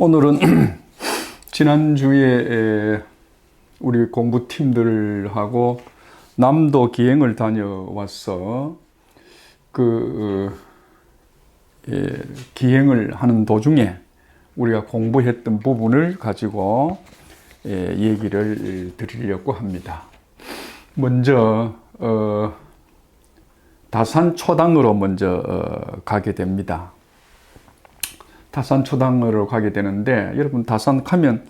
오늘은 지난주에 우리 공부팀들하고 남도 기행을 다녀와서 기행을 하는 도중에 우리가 공부했던 부분을 가지고 얘기를 드리려고 합니다. 먼저 다산초당으로 먼저 가게 됩니다. 다산초당으로 가게 되는데, 여러분 다산 가면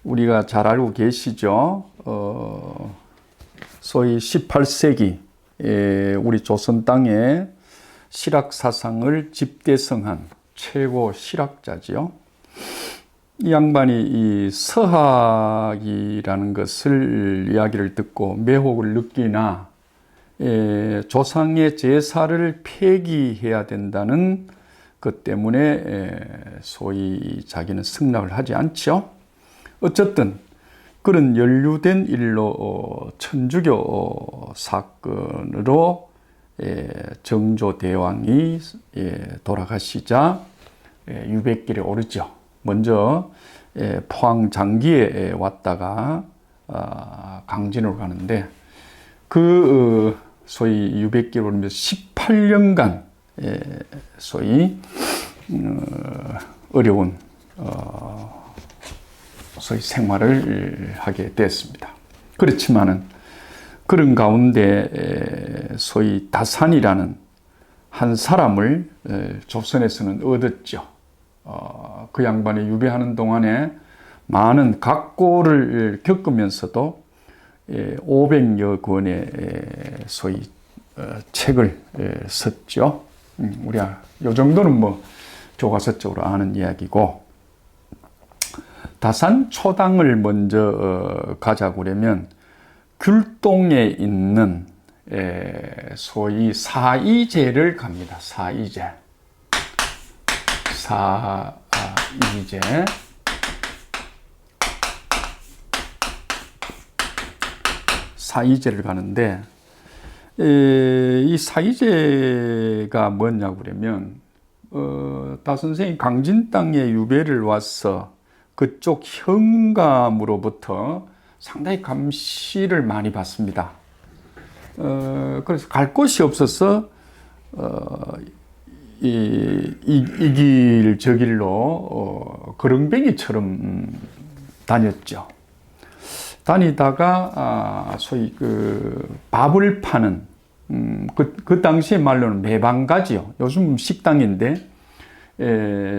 우리가 잘 알고 계시죠? 소위 18세기 우리 조선 땅에 실학사상을 집대성한 최고 실학자지요. 이 양반이 이 서학이라는 것을 이야기를 듣고 매혹을 느끼나 조상의 제사를 폐기해야 된다는 것 때문에 소위 자기는 승낙을 하지 않죠. 어쨌든 그런 연루된 일로 천주교 사건으로 정조대왕이 돌아가시자 유백길에 오르죠. 먼저 포항 장기에 왔다가 강진으로 가는데, 그 소위 유백길에 오르면서 18년간 소위 어려운 소위 생활을 하게 됐습니다. 그렇지만은 그런 가운데 소위 다산이라는 한 사람을 조선에서는 얻었죠. 그 양반이 유배하는 동안에 많은 각고를 겪으면서도 500여 권의 소위 책을 썼죠. 우리가 요 정도는 뭐 교과서적으로 아는 이야기고, 다산초당을 먼저 가자고 그러면 귤동에 있는 소위 사이제를 갑니다. 사이제. 사이제를 가는데, 이 사이제가 뭐냐고 그러면 다선생이 강진 땅에 유배를 와서 그쪽 현감으로부터 상당히 감시를 많이 받습니다. 그래서 갈 곳이 없어서 이 길 저 길로 거렁뱅이처럼 다녔죠. 다니다가 소위 밥을 파는 그 당시의 말로는 매방가지요. 요즘 식당인데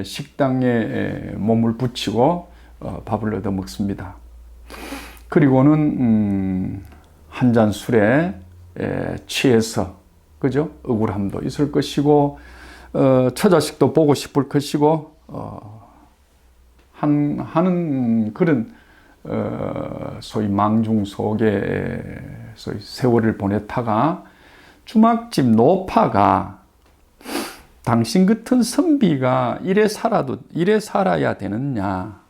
식당에 몸을 붙이고 밥을 얻어 먹습니다. 그리고는 한 잔 술에 취해서, 그죠? 억울함도 있을 것이고 처자식도 보고 싶을 것이고 하는 그런 소위 망중 속에 소위 세월을 보냈다가 주막집 노파가 당신 같은 선비가 이래 살아야 되느냐,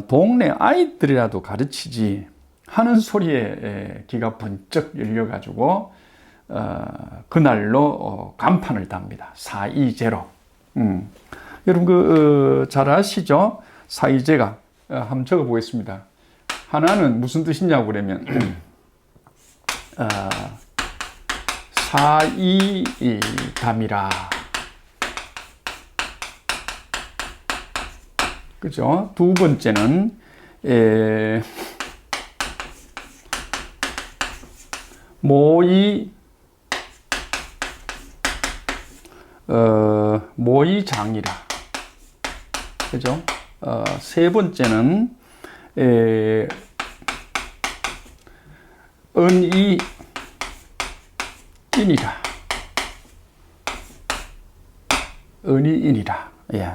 동네 아이들이라도 가르치지 하는 소리에 귀가 번쩍 열려가지고 그날로 간판을 답니다. 사이제로. 여러분 잘 아시죠? 사이제가 한번 적어 보겠습니다. 하나는 무슨 뜻이냐고 그러면 사이담이라. 그죠? 두 번째는 모의장이라. 그죠? 세 번째는 은이인이라. 은이인이라. 예.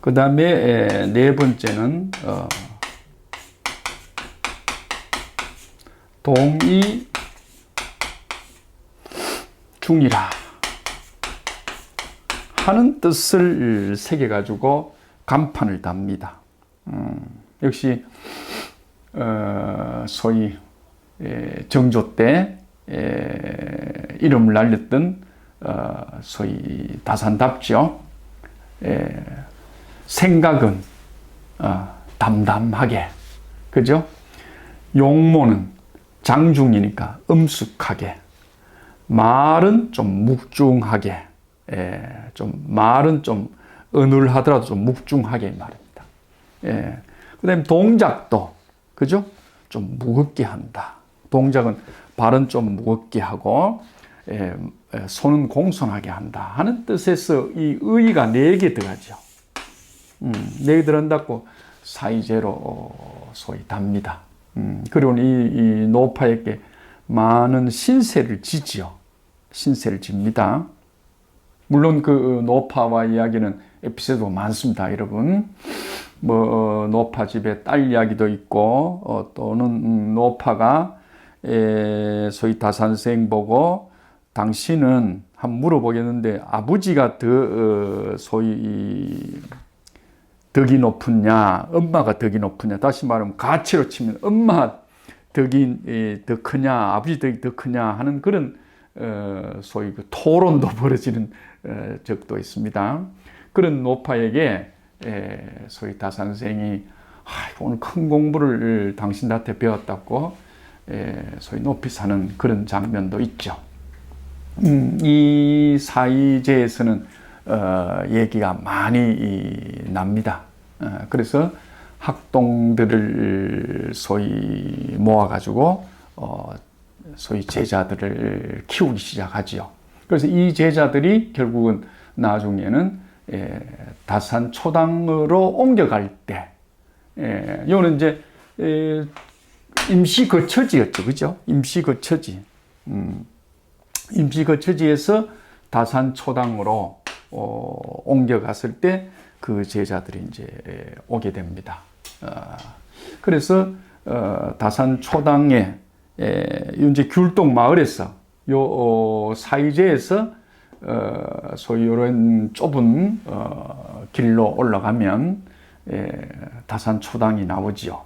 그 다음에 네 번째는 동이중이라 하는 뜻을 새겨가지고 간판을 답니다. 역시 소위 정조 때 이름을 날렸던 소위 다산답죠. 생각은 담담하게, 그죠? 용모는 장중이니까 엄숙하게, 말은 좀 묵중하게, 말은 좀 어눌하더라도 좀 묵중하게 말입니다. 그 다음에 동작도, 그죠? 좀 무겁게 한다. 동작은 발은 좀 무겁게 하고, 손은 공손하게 한다 하는 뜻에서 이 의가 4개 들어가죠. 4개 들어간다고 사이제로 소위 답니다. 그리고 이 노파에게 많은 신세를 지지요. 신세를 집니다. 물론 그 노파와 이야기는 에피소드가 많습니다, 여러분. 노파 집에 딸 이야기도 있고, 또는 노파가 소위 다산생 보고 당신은 한번 물어보겠는데 아버지가 더 소위 덕이 높으냐, 엄마가 덕이 높으냐. 다시 말하면 가치로 치면 엄마 덕이 더 크냐, 아버지 덕이 더 크냐 하는 그런 소위 그 토론도 벌어지는 적도 있습니다. 그런 노파에게 소위 다산생이 오늘 큰 공부를 당신한테 배웠다고 소위 높이 사는 그런 장면도 있죠. 이 사이제에서는 얘기가 많이 납니다. 그래서 학동들을 소위 모아가지고 소위 제자들을 키우기 시작하지요. 그래서 이 제자들이 결국은 나중에는 다산 초당으로 옮겨갈 때, 이거는 이제 임시 거처지였죠, 그죠? 임시 거처지. 임시 거처지에서 다산 초당으로 옮겨갔을 때 그 제자들이 이제 오게 됩니다. 그래서 다산 초당에 이제 귤동 마을에서 요 사이제에서 소위 이런 좁은 길로 올라가면 다산 초당이 나오지요.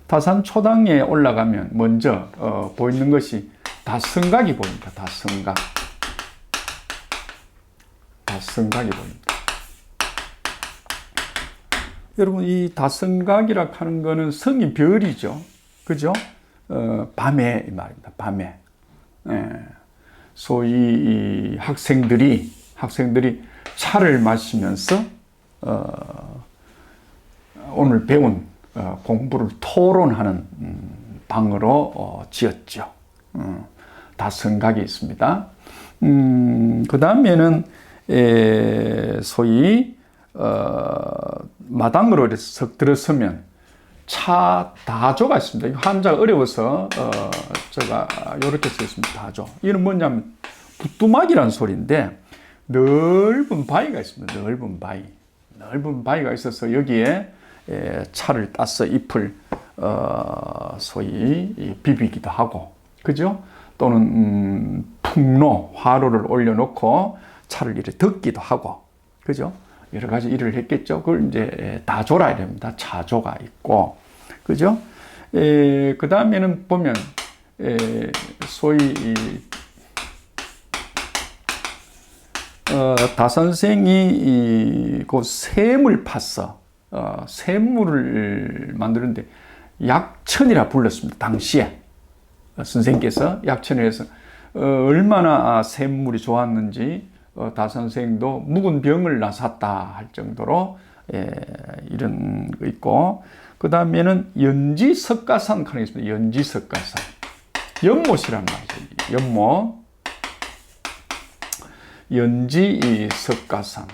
다산 초당에 올라가면 먼저 보이는 것이 다성각이 보입니다. 다성각이 보입니다. 여러분, 이 다성각이라 하는 거는 성이 별이죠. 그죠? 밤에 이 말입니다. 밤에. 소위 이 학생들이 차를 마시면서 오늘 배운 공부를 토론하는 방으로 지었죠. 다성각이 있습니다. 그 다음에는 소위 마당으로 석 들어서면 차 다조가 있습니다. 한자가 어려워서 제가 이렇게 써 있습니다. 다조. 이는 뭐냐면 부뚜막이라는 소리인데 넓은 바위가 있습니다. 넓은 바위가 있어서 여기에 차를 따서 잎을 소위 비비기도 하고, 그죠? 또는 풍로, 화로를 올려놓고 차를 이렇게 덮기도 하고, 그죠? 여러 가지 일을 했겠죠. 그걸 이제 다조라 이랍니다. 차조가 있고, 그죠? 그 다음에는 보면 소위 다선생이 그 샘을 팠어. 샘물을 만드는데 약천이라 불렀습니다. 당시에 선생께서 약천을 해서 얼마나 샘물이 좋았는지 다선생도 묵은 병을 나샀다 할 정도로 이런 거 있고, 그 다음에는 연지석가산 칸이 있습니다. 연지석가산. 연못이란 말이죠. 연못. 연지석가산.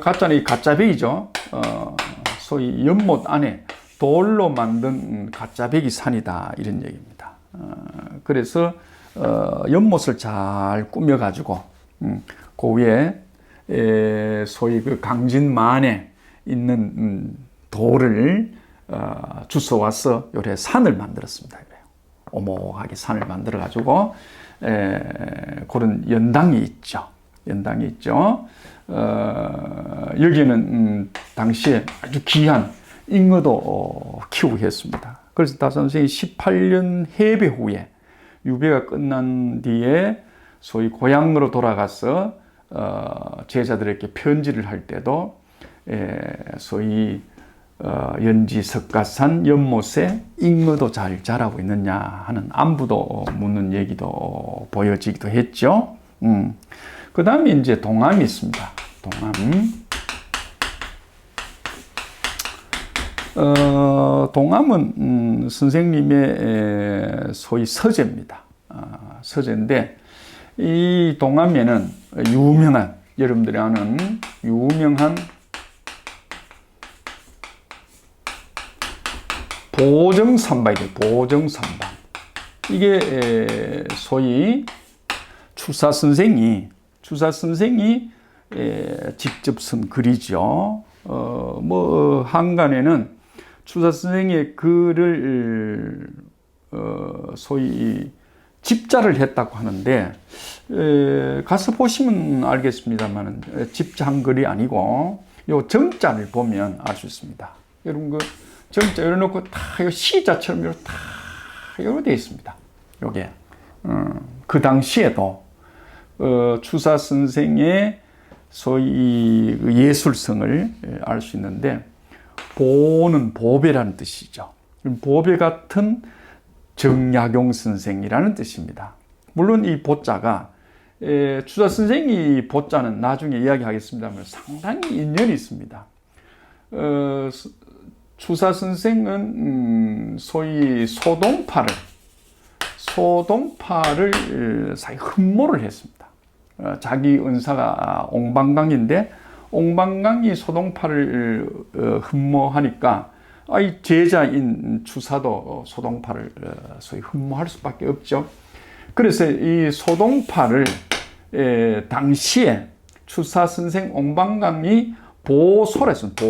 가짜는 이 가짜배기죠. 소위 연못 안에 돌로 만든 가짜배기 산이다, 이런 얘기입니다. 그래서 연못을 잘 꾸며가지고 그 위에 소위 그 강진만에 있는 돌을 주워와서 요래 산을 만들었습니다. 오목하게 산을 만들어가지고 그런 연당이 있죠. 여기는 당시에 아주 귀한 잉어도 키우고 했습니다. 그래서 다선생이 18년 해배 후에 유배가 끝난 뒤에 소위 고향으로 돌아가서 제자들에게 편지를 할 때도 소위 연지 석가산 연못에 잉어도 잘 자라고 있느냐 하는 안부도 묻는 얘기도 보여지기도 했죠. 그 다음에 이제 동암이 있습니다. 동암. 동암은 선생님의 소위 서재입니다. 서재인데 이 동암에는 유명한, 여러분들이 아는 유명한 보정산방이 돼요. 보정산방. 이게 소위 추사 선생이 직접 쓴 글이죠. 한간에는 추사 선생의 글을 소위 집자를 했다고 하는데, 가서 보시면 알겠습니다만 집자한 글이 아니고 요 정자를 보면 알 수 있습니다. 여러분 그 정자 열어놓고 다 시자처럼 이렇게 다 이렇게 되어 있습니다. 요게 그 당시에도 추사 선생의 소위 예술성을 알 수 있는데, 보는 보배라는 뜻이죠. 보배 같은 정약용 선생이라는 뜻입니다. 물론 이 보자가 추사 선생이 보자는 나중에 이야기하겠습니다만 상당히 인연이 있습니다. 추사 선생은 소위 소동파를 사실 흠모를 했습니다. 자기 은사가 옹방강인데 옹방강이 소동파를 흠모하니까 이 제자인 추사도 소동파를 소위 흠모할 수밖에 없죠. 그래서 이 소동파를 당시에 추사 선생 옹방강이 보소라 했습니다.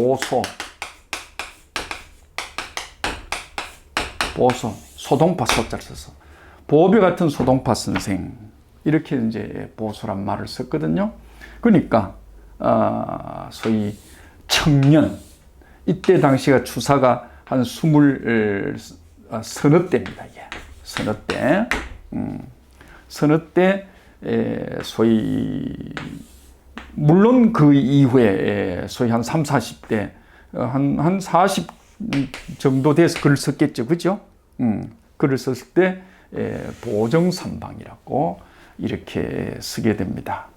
보소, 소동파 소자를 써서 보배 같은 소동파 선생, 이렇게 이제 보소란 말을 썼거든요. 그러니까 소위 청년, 이때 당시가 추사가 한 서너 때입니다. 이게 서너 때, 서너 때 소위 물론 그 이후에 소위 한 3, 40대 한 40 정도 돼서 글을 썼겠죠, 그죠? 글을 썼을 때 보정산방이라고 이렇게 쓰게 됩니다.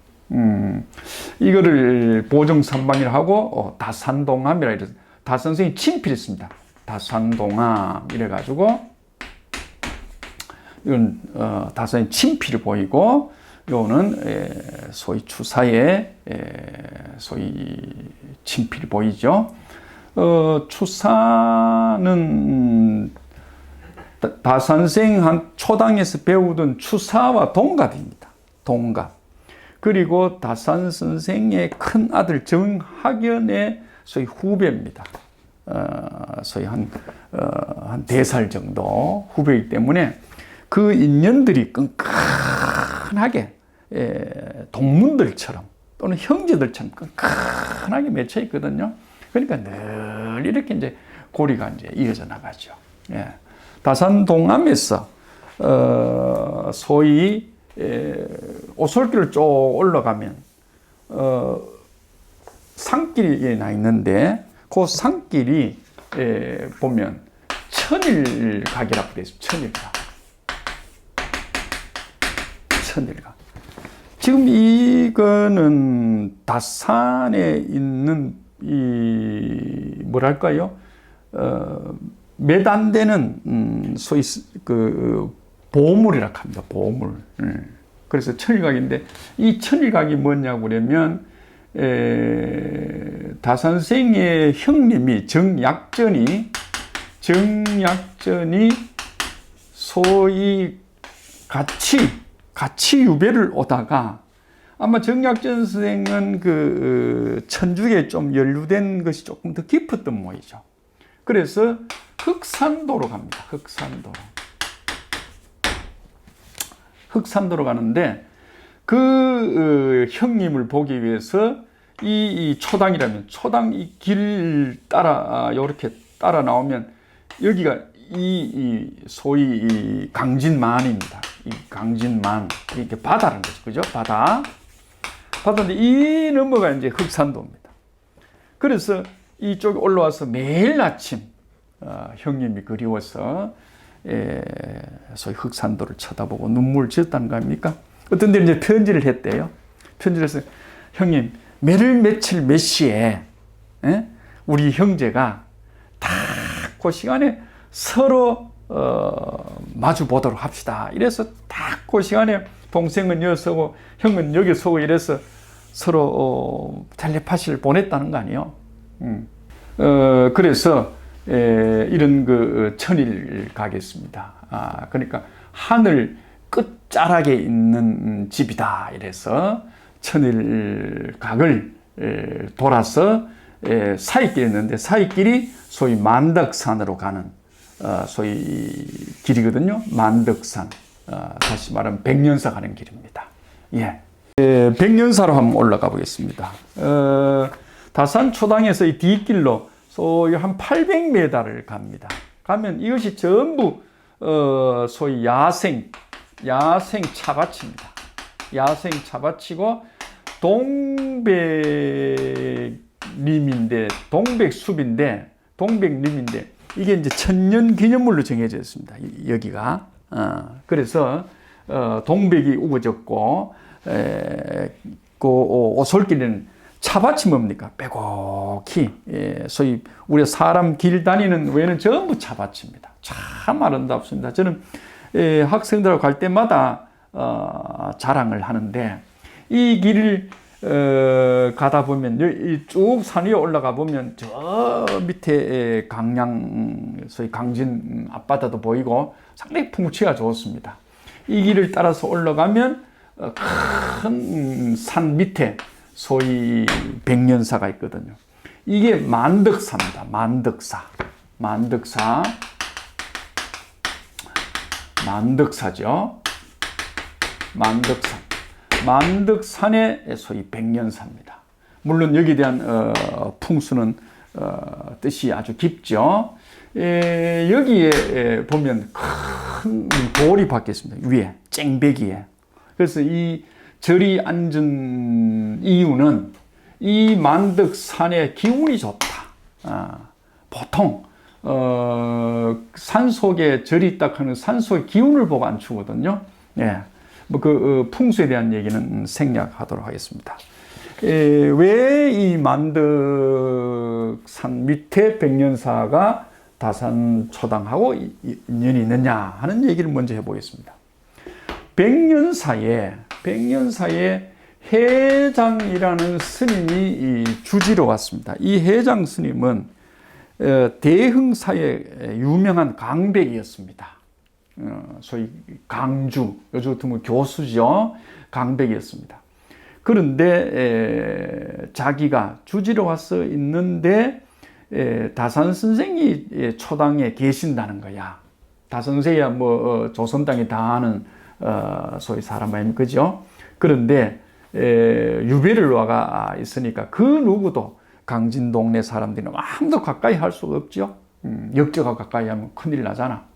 이거를 보정산방이라고 하고 다산동암이라 이래서 다선생이 친필했습니다. 다산동암 이래가지고 이건 다선의 친필이 보이고, 요는 소위 추사의 소위 친필이 보이죠. 추사는 다선생 한 초당에서 배우던 추사와 동갑입니다. 동갑. 그리고 다산 선생의 큰 아들 정학연의 소위 후배입니다. 소위 한 4살 정도 후배이기 때문에 그 인연들이 끈끈하게 동문들처럼 또는 형제들처럼 끈끈하게 맺혀 있거든요. 그러니까 늘 이렇게 이제 고리가 이제 이어져 나가죠. 예. 다산 동암에서 소위 오솔길을 쭉 올라가면 산길이 나 있는데, 그 산길이 보면 천일각이라고 되어 있습니다. 천일각. 지금 이거는 다산에 있는 뭐랄까요? 몇 안 되는 소위 그 보물이라고 합니다. 보물. 그래서 천일각인데, 이 천일각이 뭐냐고 그러면 다산생의 형님이 정약전이 소위 같이 유배를 오다가, 아마 정약전 선생은 그 천주에 좀 연루된 것이 조금 더 깊었던 모이죠. 그래서 흑산도로 갑니다. 흑산도로 가는데, 그 형님을 보기 위해서 이 초당이라면, 초당 이 길 따라 이렇게 따라 나오면 여기가 소위 이 강진만입니다. 이 강진만, 이렇게 바다라는 거죠, 그죠? 바다. 받았는데 이 너머가 이제 흑산도입니다. 그래서 이쪽에 올라와서 매일 아침 형님이 그리워서 소위 흑산도를 쳐다보고 눈물을 지었다는 거 아닙니까? 어떤 데는 이제 편지를 했대요. 편지를 해서 형님 매일 며칠 몇 시에 우리 형제가 딱 그 시간에 서로 마주 보도록 합시다. 이래서 딱 그 시간에 동생은 여기 서고 형은 여기 서고 이래서 서로 텔레파시를 보냈다는 거 아니에요. 그래서 이런 그 천일 가겠습니다. 그러니까 하늘 끝자락에 있는 집이다. 이래서 천일각을 돌아서 사이길이 있는데 사이길이 소위 만덕산으로 가는 소위 길이거든요. 만덕산. 다시 말하면 백년사 가는 길입니다. 예. 백년사로 한번 올라가 보겠습니다. 다산 초당에서 이 뒷길로 소위 한 800m를 갑니다. 가면 이것이 전부 소위 야생 차밭입니다. 야생 차밭이고 동백림인데 이게 이제 천년 기념물로 정해져 있습니다. 여기가 그래서 동백이 우거졌고 그 오솔길에는 차밭이 뭡니까? 빼곡히 소위 우리 사람 길 다니는 외에는 전부 차밭입니다. 참 아름답습니다. 저는 학생들하고 갈 때마다 자랑을 하는데 이 길을 가다 보면 쭉 산 위에 올라가 보면 저 밑에 강양 소위 강진 앞바다도 보이고 상당히 풍치가 좋습니다. 이 길을 따라서 올라가면 큰 산 밑에 소위 백년사가 있거든요. 이게 만덕사입니다. 만덕사죠. 만덕산의 소위 백년사입니다. 물론 여기에 대한 풍수는 뜻이 아주 깊죠. 여기에 보면 큰 돌이 박혀 있습니다. 위에 쨍배기에. 그래서 이 절이 앉은 이유는 이 만덕산의 기운이 좋다. 보통 산속에 절이 딱 하는 산속의 기운을 보고 앉추거든요. 예. 뭐 그 풍수에 대한 얘기는 생략하도록 하겠습니다. 왜 이 만덕산 밑에 백년사가 다산 초당하고 인연이 있느냐 하는 얘기를 먼저 해보겠습니다. 백년사에 해장이라는 스님이 주지로 왔습니다. 이 해장 스님은 대흥사의 유명한 강백이었습니다. 소위 강주, 요즘 같으면 교수죠. 강백이었습니다. 그런데 자기가 주지로 와서 있는데 다산 선생이 초당에 계신다는 거야. 다산 선생이야 뭐 조선 땅에 다 아는 소위 사람 아닙니까? 그죠? 그런데 유배를 와가 있으니까 그 누구도 강진 동네 사람들은 아무도 가까이 할 수가 없죠. 역적하고 가까이 하면 큰일 나잖아.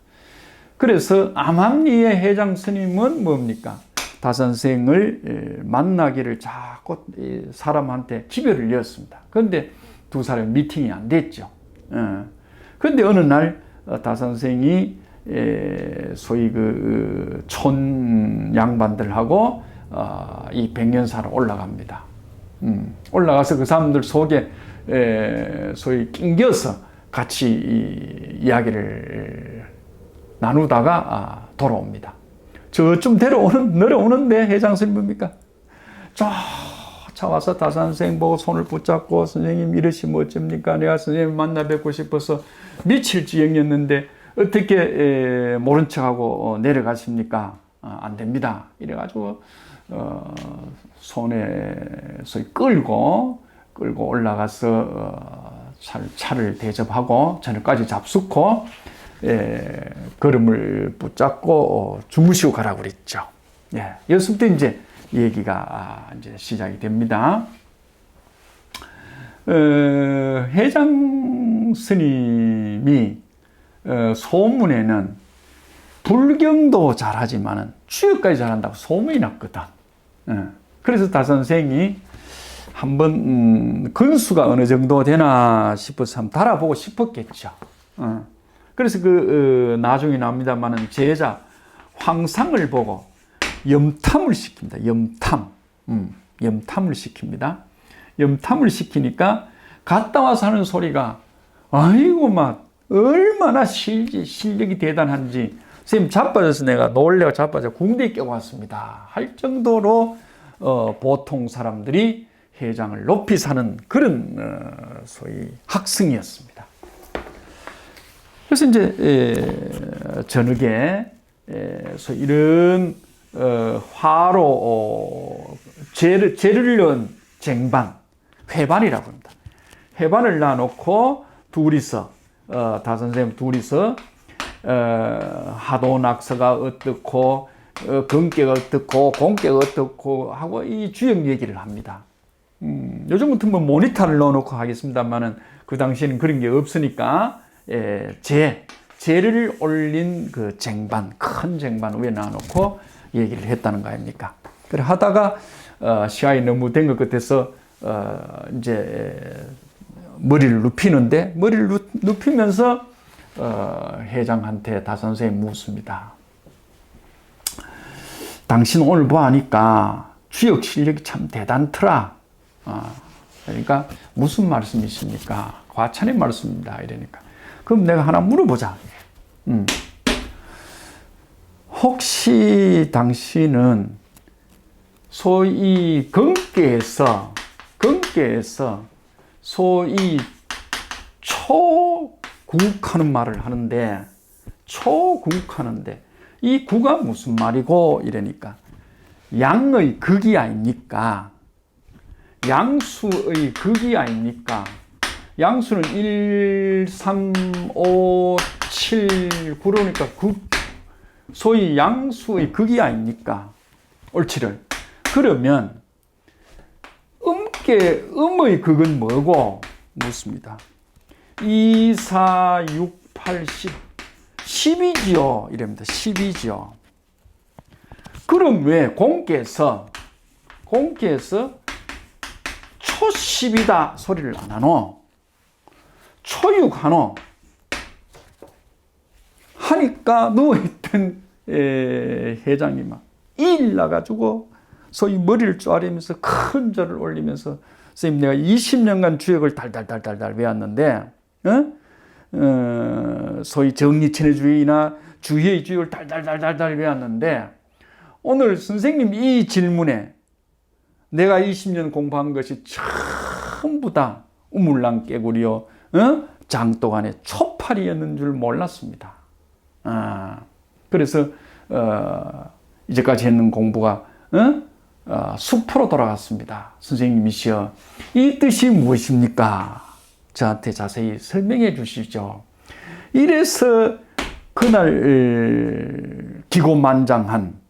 그래서 암암리의 해장 스님은 뭡니까? 다선생을 만나기를 자꾸 사람한테 기별을 이었습니다. 그런데 두 사람의 미팅이 안 됐죠. 그런데 어느 날 다선생이 소위 그 촌 양반들하고 이 백년사로 올라갑니다. 올라가서 그 사람들 속에 소위 낑겨서 같이 이야기를 나누다가 돌아옵니다. 저쯤 내려오는데 해장스님 뭡니까? 와서 다산생 보고 손을 붙잡고 선생님 이러시면 어쩝니까? 내가 선생님 만나 뵙고 싶어서 미칠 지경이었는데 어떻게 모른 척하고 내려가십니까? 안 됩니다. 이래가지고 손에 소위 끌고 올라가서 차를 대접하고 저녁까지 잡수고 걸음을 붙잡고 주무시고 가라고 그랬죠. 예, 여기서부터 이제 얘기가 이제 시작이 됩니다. 해장 스님이 소문에는 불경도 잘하지만은 추역까지 잘한다고 소문이 났거든. 그래서 다 선생이 한번 근수가 어느 정도 되나 싶어서 한번 달아보고 싶었겠죠. 그래서 나중에 나옵니다만은 제자 황상을 보고 염탐을 시킵니다. 염탐을 시킵니다. 염탐을 시키니까 갔다 와서 하는 소리가 아이고 막 얼마나 실력이 대단한지 선생님 자빠져서 내가 놀래가 자빠져 궁대에 껴고 왔습니다 할 정도로 보통 사람들이 회장을 높이 사는 그런 소위 학승이었습니다. 그래서 이제 저녁에 이런 화로 재를 넣은 쟁반, 회반이라고 합니다. 회반을 놔놓고 둘이서 다선생님 둘이서 하도 낙서가 어떻고 금계가 어떻고 공계가 어떻고 하고 이 주역 얘기를 합니다. 요즘 같은 뭐 모니터를 넣어놓고 하겠습니다만은 그 당시에는 그런 게 없으니까 재를 올린 그 쟁반, 큰 쟁반 위에 놔놓고 얘기를 했다는 거 아닙니까? 그래 하다가 시간이 너무 된 것 같아서 이제 머리를 눕히는데 머리를 눕히면서 회장한테 다선생이 묻습니다. 당신 오늘 보아하니까 주역 실력이 참 대단더라. 그러니까 무슨 말씀이십니까? 과찬의 말씀입니다. 이러니까 그럼 내가 하나 물어보자. 혹시 당신은 소위 건계에서 소위 초국하는 말을 하는데 초국하는데 이 구가 무슨 말이고 이러니까 양의 극이 아닙니까? 양수의 극이 아닙니까? 양수는 1, 3, 5, 7, 9 그러니까 소위 양수의 극이 아닙니까? 옳지를. 그러면 음의 극은 뭐고? 묻습니다. 2, 4, 6, 8, 10. 10이지요. 이랍니다. 10이지요. 그럼 왜 공께서 초10이다 소리를 안 하노? 초6 하노? 하니까 누워있던 회장이 막 일 나가지고 소위 머리를 쪼아리면서 큰 절을 올리면서 선생님 내가 20년간 주역을 달달달달달 외웠는데 소위 정리친해주의나 주의의 주역을 달달달달달 외웠는데 오늘 선생님 이 질문에 내가 20년 공부한 것이 전부 다 우물랑 깨구리요 장독안의 초파리였는 줄 몰랐습니다. 그래서 이제까지 했는 공부가 수포로 돌아갔습니다. 선생님이시여 이 뜻이 무엇입니까? 저한테 자세히 설명해 주시죠. 이래서 그날 기고만장한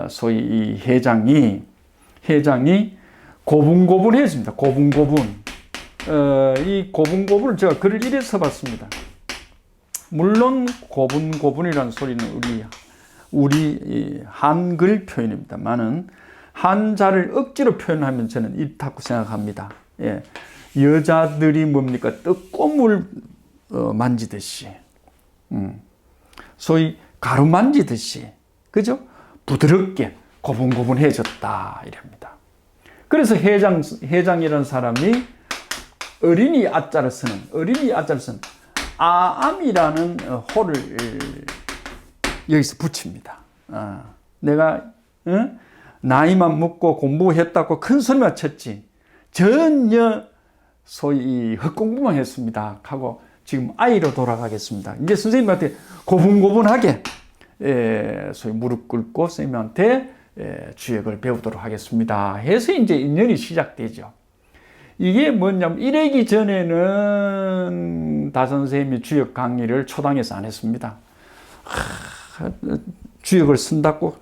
소위 이 회장이 고분고분했습니다. 이 고분고분을 제가 글을 이래 써봤습니다. 물론 고분고분이라는 소리는 우리 한글 표현입니다만은 한자를 억지로 표현하면 저는 이렇다고 생각합니다. 예. 여자들이 뭡니까? 떡고물 만지듯이, 소위 가루 만지듯이, 그죠? 부드럽게 고분고분해졌다 이랍니다. 그래서 회장이라는 사람이 어린이 아자를 쓰는 아암이라는 호를 여기서 붙입니다. 내가 나이만 먹고 공부했다고 큰 소리만 쳤지 전혀 소위 헛공부만 했습니다 하고 지금 아이로 돌아가겠습니다. 이제 선생님한테 고분고분하게 소위 무릎 꿇고 선생님한테 주역을 배우도록 하겠습니다 해서 이제 인연이 시작되죠. 이게 뭐냐면 이래기 전에는 다선생님이 주역 강의를 초당에서 안 했습니다. 주역을 쓴다고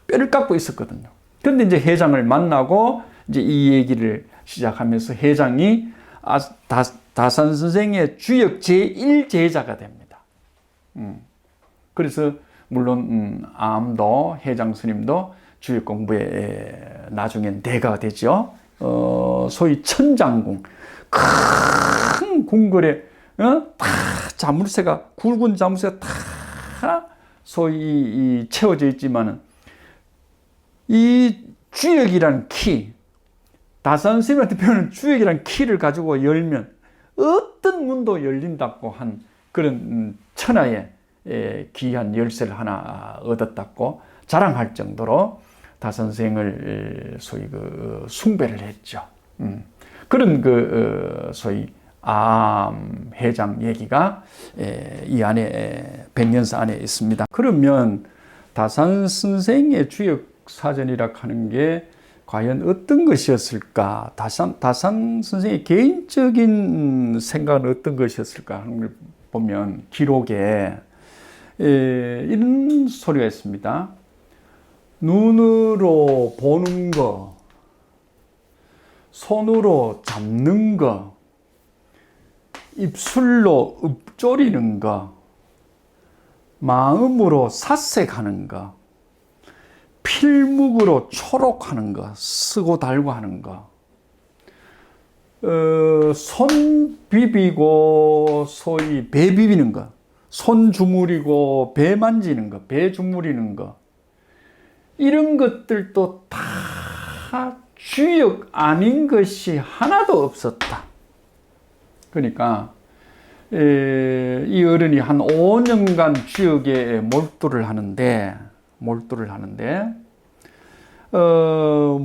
뼈를 깎고 있었거든요. 그런데 이제 회장을 만나고 이제 이 얘기를 시작하면서 회장이 다산 선생의 주역 제1제자가 됩니다. 그래서 물론 암도 회장 스님도 주역 공부에 나중엔 대가가 되죠. 소위 천장궁, 큰 궁궐에 다 자물쇠가, 굵은 자물쇠가 다 소위 채워져 있지만은 이 주역이라는 키, 다산 선생님한테 배우는 주역이라는 키를 가지고 열면 어떤 문도 열린다고 한 그런 천하의 귀한 열쇠를 하나 얻었다고 자랑할 정도로 다산 선생을 소위 숭배를 했죠. 그런 소위 암해장 얘기가 이 안에 백년사 안에 있습니다. 그러면 다산 선생의 주역 사전이라 하는 게 과연 어떤 것이었을까? 다산 선생의 개인적인 생각은 어떤 것이었을까 하는 걸 보면 기록에 이런 소리가 있습니다. 눈으로 보는 거, 손으로 잡는 거, 입술로 읊조리는 거, 마음으로 사색하는 거, 필묵으로 초록하는 거, 쓰고 달고 하는 거, 손 비비고 소위 배 비비는 거, 손 주무리고 배 만지는 거, 배 주무리는 거, 이런 것들도 다 주역 아닌 것이 하나도 없었다. 그러니까 이 어른이 한 5년간 주역에 몰두를 하는데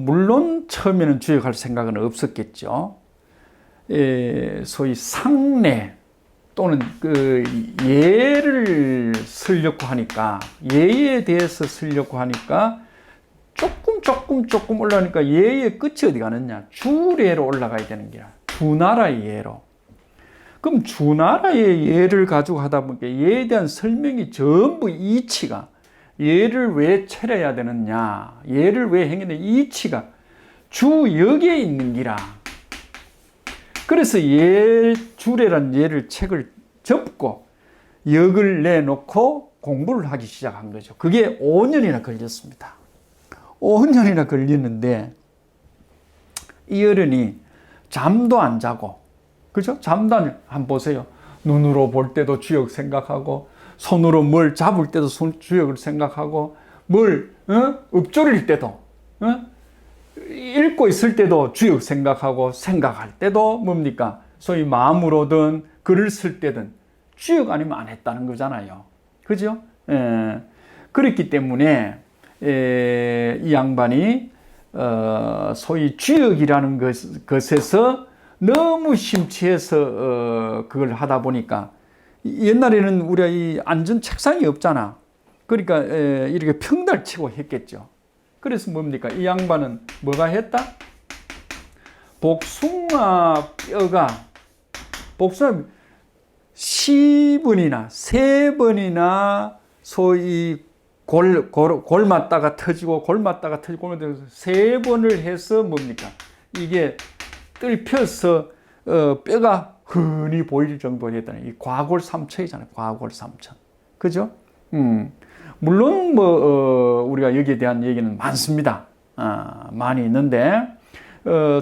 물론 처음에는 주역할 생각은 없었겠죠. 소위 상례 또는 예를 쓰려고 하니까, 예에 대해서 쓰려고 하니까 조금 올라가니까 예의 끝이 어디 가느냐? 주례로 올라가야 되는 게야. 주나라의 예로. 그럼 주나라의 예를 가지고 하다 보니까 예에 대한 설명이 전부 이치가, 예를 왜 차려야 되느냐, 예를 왜 행해야 되느냐, 이치가 주역에 있는 기라. 그래서 주례란 예를 책을 접고 역을 내놓고 공부를 하기 시작한 거죠. 그게 5년이나 걸렸습니다. 5년이나 걸렸는데 이 어른이 잠도 안 자고, 그죠? 잠도 안, 한번 보세요. 눈으로 볼 때도 주역 생각하고, 손으로 뭘 잡을 때도 주역을 생각하고, 뭘 읊조릴 때도, 읽고 있을 때도 주역 생각하고, 생각할 때도 뭡니까? 소위 마음으로든 글을 쓸 때든 주역 아니면 안 했다는 거잖아요. 그죠? 그렇기 때문에 이 양반이 소위 주역이라는 것에서 너무 심취해서 그걸 하다 보니까, 옛날에는 우리가 이 앉은 책상이 없잖아. 그러니까 이렇게 평달치고 했겠죠. 그래서 뭡니까? 이 양반은 뭐가 했다? 복숭아 뼈가 10번이나 3번이나 소위 골맞다가 터지고 3번을 해서 뭡니까? 이게 뜰펴서 뼈가 흔히 보일 정도로 했다는 이 과골삼천이잖아요. 과골삼천. 그죠? 물론 우리가 여기에 대한 얘기는 많습니다. 많이 있는데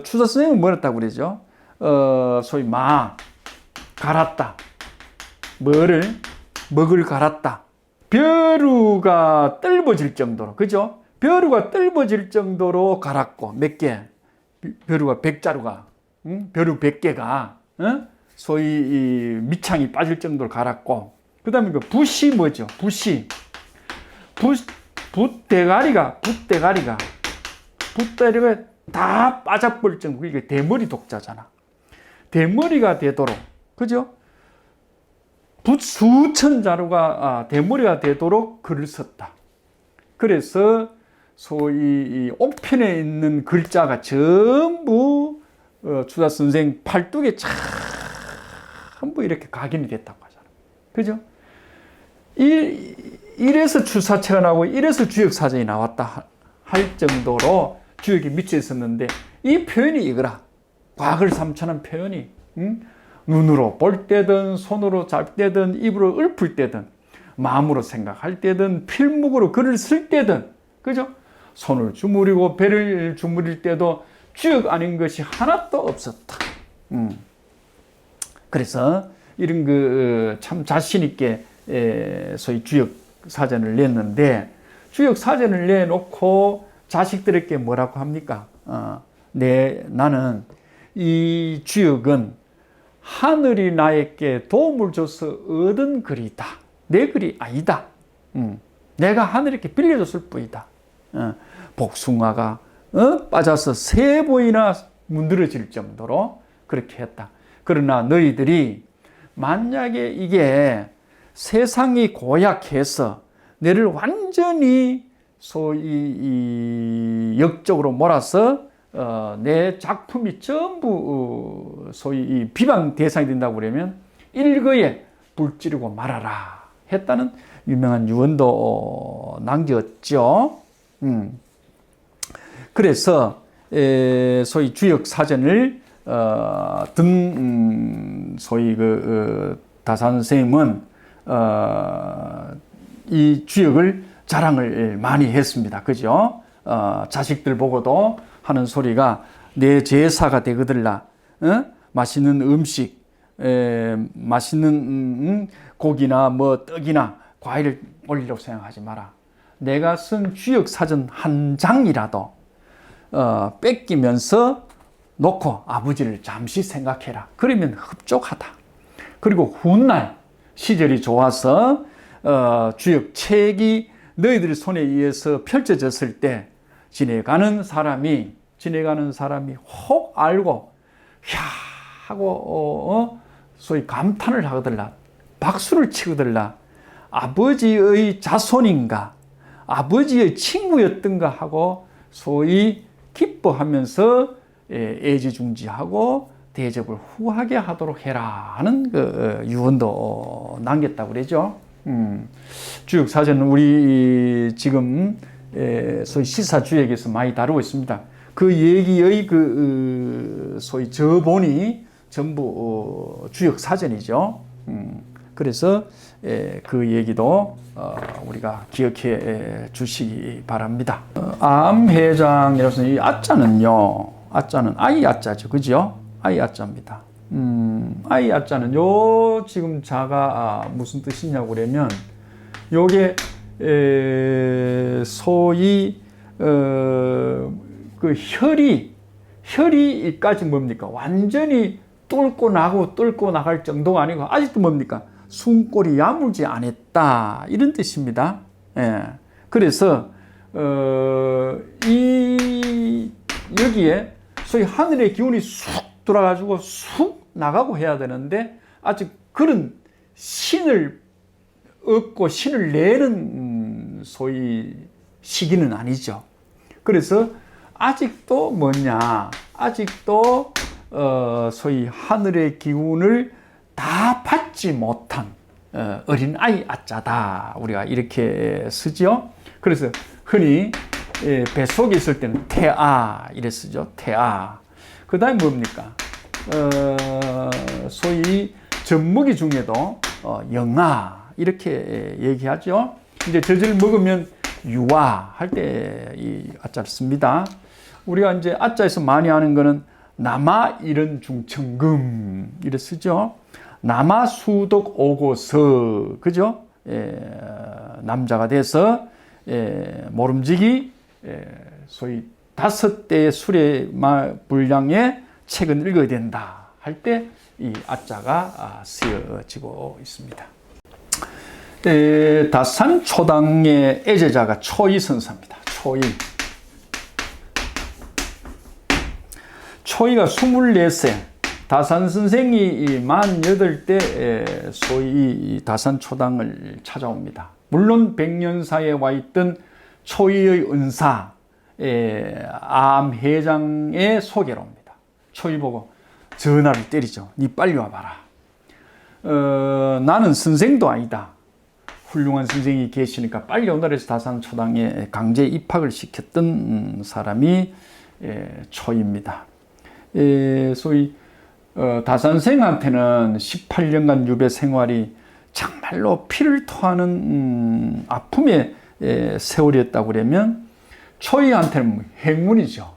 추사 선생님은 뭐랬다고 그러죠? 소위 갈았다. 먹을 갈았다. 벼루가 뜰버질 정도로, 그죠? 벼루가 뜰버질 정도로 갈았고, 몇 개? 벼루가 100자루가, 벼루 100개가, 소위 이 밑창이 빠질 정도로 갈았고, 그 다음에 그 붓이 뭐죠? 붓대가리가 다 빠져버릴 정도. 이게 대머리 독자잖아. 대머리가 되도록, 그죠? 붓 수천 자루가 대머리가 되도록 글을 썼다. 그래서 소위 이 옥편에 있는 글자가 전부 추사 선생 팔뚝에 전부 이렇게 각인이 됐다고 하잖아. 그죠? 이래서 추사체가 나오고 이래서 주역사전이 나왔다 할 정도로 주역이 미쳐 있었는데, 이 표현이 이거라. 과글삼천한 표현이, 눈으로 볼 때든 손으로 잡 때든 입으로 읊을 때든 마음으로 생각할 때든 필묵으로 글을 쓸 때든, 그죠? 손을 주무리고 배를 주무릴 때도 주역 아닌 것이 하나도 없었다. 그래서 이런 그 참 자신 있게 소위 주역 사전을 냈는데, 주역 사전을 내놓고 자식들에게 뭐라고 합니까? 나는 이 주역은 하늘이 나에게 도움을 줘서 얻은 글이다. 내 글이 아니다. 내가 하늘에게 빌려줬을 뿐이다. 복숭아가 빠져서 3번이나 문드러질 정도로 그렇게 했다. 그러나 너희들이 만약에 이게 세상이 고약해서 너를 완전히 소위 역적으로 몰아서 내 작품이 전부 소위 비방 대상이 된다고 그러면 일거에 불 지르고 말아라 했다는 유명한 유언도 남겼죠. 그래서 소위 주역 사전을 소위 다산 선생님은 이 주역을 자랑을 많이 했습니다. 그죠? 자식들 보고도 하는 소리가 내 제사가 되거들라. 맛있는 음식, 맛있는 고기나 뭐 떡이나 과일을 올리려고 생각하지 마라. 내가 쓴 주역 사전 한 장이라도 뺏기면서 놓고 아버지를 잠시 생각해라. 그러면 흡족하다. 그리고 훗날 시절이 좋아서 주역 책이 너희들 손에 의해서 펼쳐졌을 때 지내가는 사람이 혹 알고 야 하고 소위 감탄을 하거들라. 박수를 치거들라. 아버지의 자손인가, 아버지의 친구였던가 하고 소위 기뻐하면서 애지중지하고 대접을 후하게 하도록 해라 하는 그 유언도 남겼다고 그러죠. 주역 사전은 우리 지금 소위 시사주역에서 많이 다루고 있습니다. 그 얘기의 그 소위 저본이 전부 주역 사전이죠. 그래서 그 얘기도 우리가 기억해 주시기 바랍니다. 암회장이라서 이 아자는요, 아자는 아이 아자죠, 그죠? 아이 아자입니다. 아이 아자는 요 지금 자가 무슨 뜻이냐고 그러면 요게 소위 그 혈이까지 뭡니까? 완전히 뚫고 나갈 정도가 아니고 아직도 뭡니까? 숨골이 야물지 않았다 이런 뜻입니다. 그래서 여기에 소위 하늘의 기운이 쑥 돌아가지고 쑥 나가고 해야 되는데 아직 그런 신을 얻고 신을 내는 소위 시기는 아니죠. 그래서 아직도 뭐냐? 아직도 소위 하늘의 기운을 다 받지 못한 어린아이 아자다. 우리가 이렇게 쓰죠. 그래서 흔히 뱃속에 있을 때는 태아 이래 쓰죠. 태아. 그 다음에 뭡니까? 소위 젖먹이 중에도 영아 이렇게 얘기하죠. 이제 젖을 먹으면 유아 할 때 이 아자를 씁니다. 우리가 이제 아자에서 많이 하는 거는 남아 이런 중천금 이래 쓰죠. 남아 수덕 오고서 그죠? 남자가 돼서 모름지기 소위 5대의 수레 분량의 책은 읽어야 된다 할 때 이 아자가 쓰여지고 있습니다. 다산 초당의 애제자가 초이 선사입니다. 초이가 24세, 다산 선생이 48대 소위 다산 초당을 찾아옵니다. 물론 백년사에 와 있던 초이의 은사 암회장의 소개로입니다. 초이 보고 전화를 때리죠. 니 빨리 와봐라. 나는 선생도 아니다. 훌륭한 선생이 계시니까 빨리 오너라 해서 다산 초당에 강제 입학을 시켰던 사람이 초이입니다. 소위 다산생한테는 18년간 유배 생활이 정말로 피를 토하는 아픔의 세월이었다고 그러면 초이한테는 행운이죠.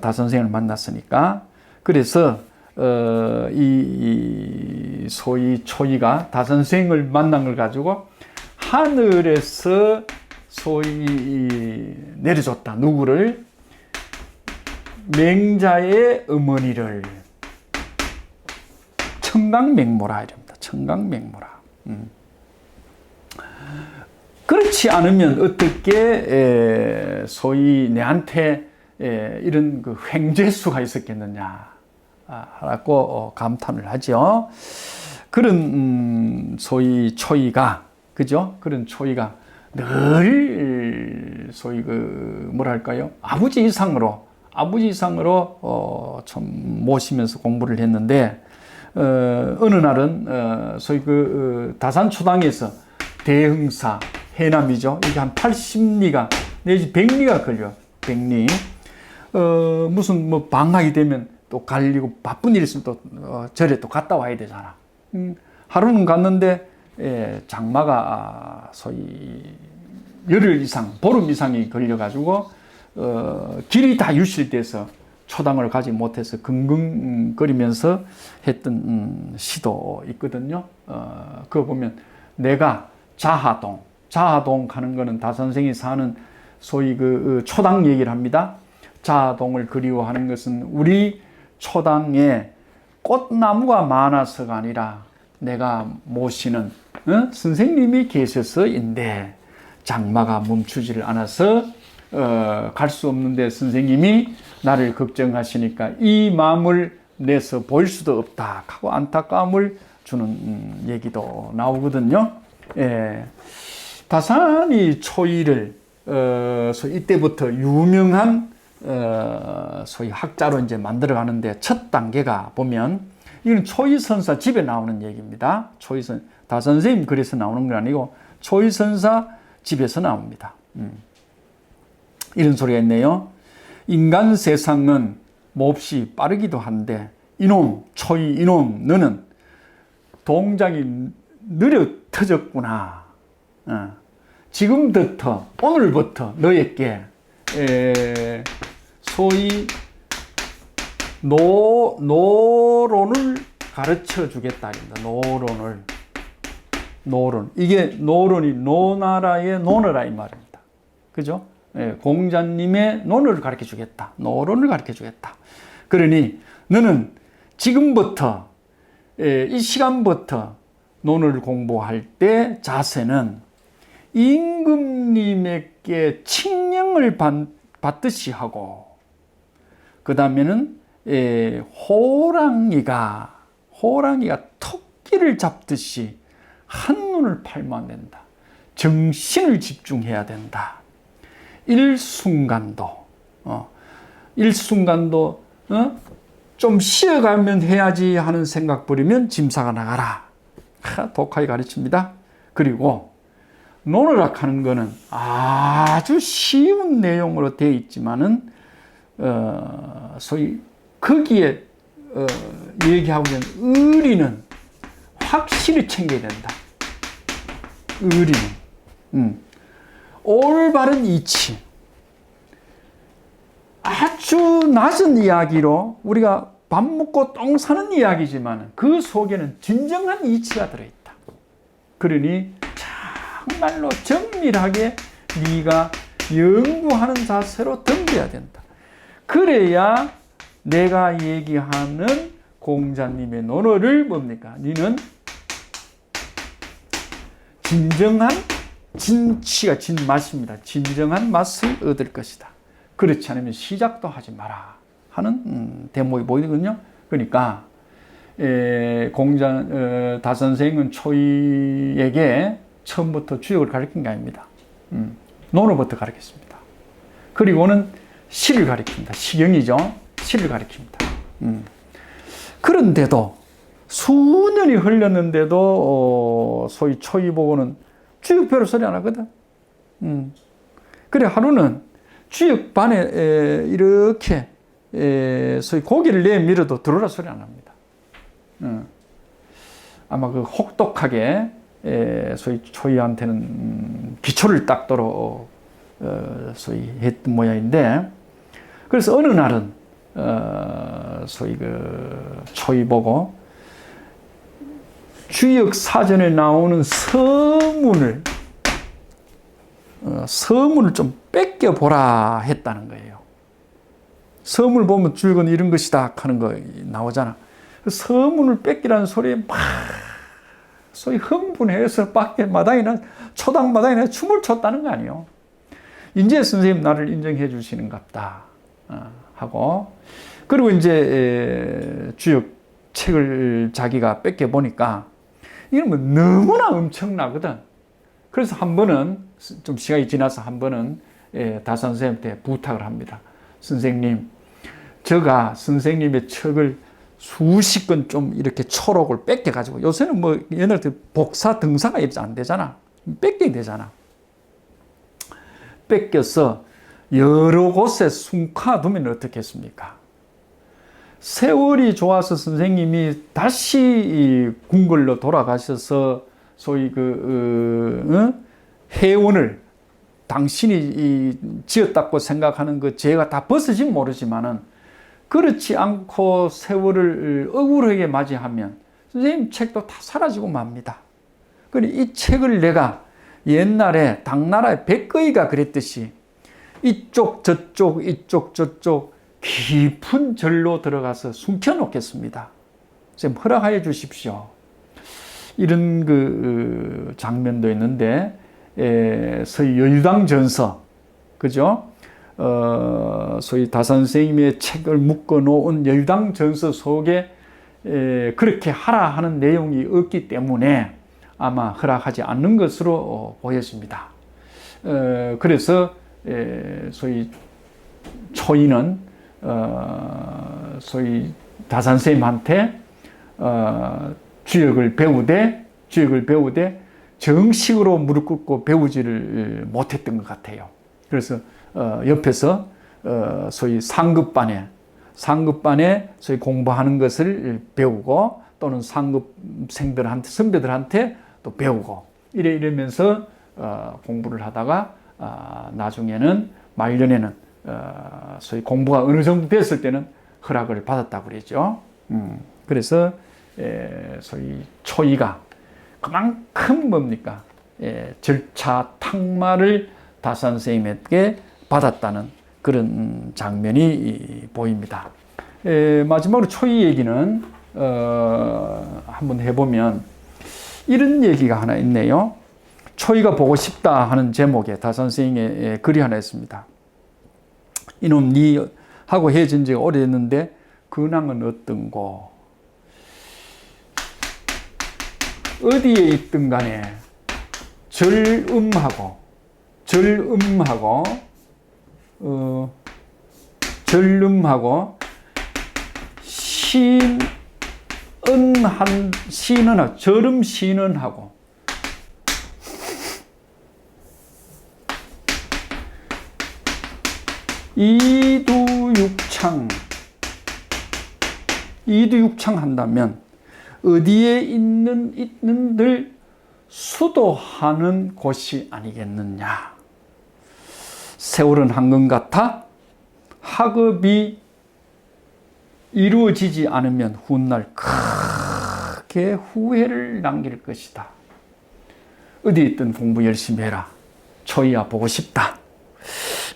다선생을 만났으니까. 그래서 이 소위 초이가 다선생을 만난 걸 가지고 하늘에서 소위 내려줬다. 누구를? 맹자의 어머니를. 청강맹모라 이랍니다. 청강맹모라. 그렇지 않으면 어떻게 소위 내한테 이런 그 횡재수가 있었겠느냐 라고 감탄을 하죠. 그런 소위 초이가, 그죠? 그런 초이가 늘 소위 그 뭐랄까요? 아버지 이상으로 좀 모시면서 공부를 했는데 어느 날은 소위 그 다산초당에서 대흥사 해남이죠. 이게 한 80리가 내지 100리가 걸려. 100리. 무슨 뭐 방학이 되면 또 갈리고 바쁜 일 있으면 또 절에 또 갔다 와야 되잖아. 하루는 갔는데 장마가 소위 열흘 이상, 보름 이상이 걸려가지고 길이 다 유실돼서 초당을 가지 못해서 긍긍거리면서 했던 시도 있거든요. 그거 보면 내가 자하동 가는 거는 다선생이 사는 소위 그 초당 얘기를 합니다. 자하동을 그리워하는 것은 우리 초당에 꽃나무가 많아서가 아니라 내가 모시는 선생님이 계셔서인데 장마가 멈추지를 않아서 갈 수 없는데 선생님이 나를 걱정하시니까 이 마음을 내서 보일 수도 없다 하고 안타까움을 주는 얘기도 나오거든요. 다산이 초이를 이때부터 유명한 소위 학자로 이제 만들어 가는데 첫 단계가 보면 이건 초이선사 집에 나오는 얘기입니다. 다선생님 글에서 나오는 건 아니고 초이선사 집에서 나옵니다. 이런 소리가 있네요. 인간 세상은 몹시 빠르기도 한데 이놈 너는 동작이 느려 터졌구나. 지금부터 오늘부터 너에게 소위 노론을 가르쳐 주겠다. 노론. 이게 노론이 노나라의 노너라 이 말입니다. 그죠? 공자님의 논어를 가르쳐 주겠다. 노론을 가르쳐 주겠다. 그러니 너는 지금부터 이 시간부터 논어를 공부할 때 자세는 임금님에게 칙령을 받듯이 하고 그 다음에는 호랑이가 토끼를 잡듯이 한눈을 팔면 안 된다. 정신을 집중해야 된다. 일순간도 좀 쉬어가면 해야지 하는 생각 버리면 짐사가 나가라. 독하게 가르칩니다. 그리고 논어락 하는 거는 아주 쉬운 내용으로 되어 있지만은 소위 거기에 얘기하고 있는 의리는 확실히 챙겨야 된다. 의리는 올바른 이치, 아주 낮은 이야기로 우리가 밥 먹고 똥 사는 이야기지만 그 속에는 진정한 이치가 들어있다. 그러니 정말로 정밀하게 네가 연구하는 자세로 덤벼야 된다. 그래야 내가 얘기하는 공자님의 논어를 뭡니까? 너는 진정한 진치가 진맛입니다. 진정한 맛을 얻을 것이다. 그렇지 않으면 시작도 하지 마라 하는 대목이 보이거든요. 그러니까 다선생은 초이에게 처음부터 주역을 가르친 게 아닙니다. 논어부터 가르쳤습니다. 그리고는 시를 가르칩니다. 시경이죠. 시를 가르칩니다. 그런데도 수년이 흘렀는데도 소위 초이 보고는 주역 별로 소리 안 하거든. 그래 하루는 주역 반에 이렇게 소위 고개를 내밀어도 들어라 소리 안 합니다. 아마 그 혹독하게 소위 초이한테는 기초를 닦도록 소위 했던 모양인데, 그래서 어느 날은 소위 그 초이 보고 주역 사전에 나오는 서문을 좀 뺏겨 보라 했다는 거예요. 서문을 보면 주역은 이런 것이다 하는 거 나오잖아. 서문을 뺏기라는 소리에 막 소위 흥분해서 밖에 마당이나 초당 마당이나 춤을 췄다는 거 아니에요. 이제 선생님 나를 인정해 주시는갑다 하고, 그리고 이제 주역 책을 자기가 뺏겨 보니까 이건 뭐 너무나 엄청나거든. 그래서 한 번은 좀 시간이 지나서 한 번은 다산 선생님한테 부탁을 합니다. 선생님, 제가 선생님의 책을 수십 권 좀 이렇게 초록을 뺏겨가지고, 요새는 뭐 옛날 때 복사 등사가 이렇게 안 되잖아. 뺏겨야 되잖아. 뺏겨서 여러 곳에 숨가두면 어떻겠습니까? 세월이 좋아서 선생님이 다시 궁궐로 돌아가셔서 소위 해원을 당신이 지었다고 생각하는 그 죄가 다 벗어지면 모르지만은, 그렇지 않고 세월을 억울하게 맞이하면 선생님 책도 다 사라지고 맙니다. 그러니 이 책을 내가 옛날에 당나라의 백거이가 그랬듯이 이쪽 저쪽 이쪽 저쪽 깊은 절로 들어가서 숨겨 놓겠습니다. 선생님 허락하여 주십시오. 이런 그 장면도 있는데, 소위 여유당 전서, 그죠? 소위 다산 선생님의 책을 묶어 놓은 여유당 전서 속에 그렇게 하라 하는 내용이 없기 때문에 아마 허락하지 않는 것으로 보여집니다. 그래서 소위 초이는 소위 다산 선생님한테 주역을 배우되 정식으로 무릎 꿇고 배우지를 못했던 것 같아요. 그래서 옆에서 소위 상급반에 소위 공부하는 것을 배우고, 또는 상급생들한테, 선배들한테 또 배우고, 이러면서 공부를 하다가 나중에는 말년에는 소위 공부가 어느 정도 됐을 때는 허락을 받았다고 그랬죠. 그래서 소위 초이가 그만큼 뭡니까? 절차 탁마를 다산 선생님에게 받았다는 그런 장면이 보입니다. 마지막으로 초이 얘기는 한번 해보면 이런 얘기가 하나 있네요. 초이가 보고 싶다 하는 제목의 다산 선생님의 글이 하나 있습니다. 이놈 니 하고 헤어진 지가 오래됐는데 근황은 어떤고, 어디에 있든 간에 절음하고 절음 신은하고 이두육창 한다면 어디에 있는들 수도하는 곳이 아니겠느냐. 세월은 한것 같아 학업이 이루어지지 않으면 훗날 크게 후회를 남길 것이다. 어디 있든 공부 열심히 해라. 초이야 보고 싶다.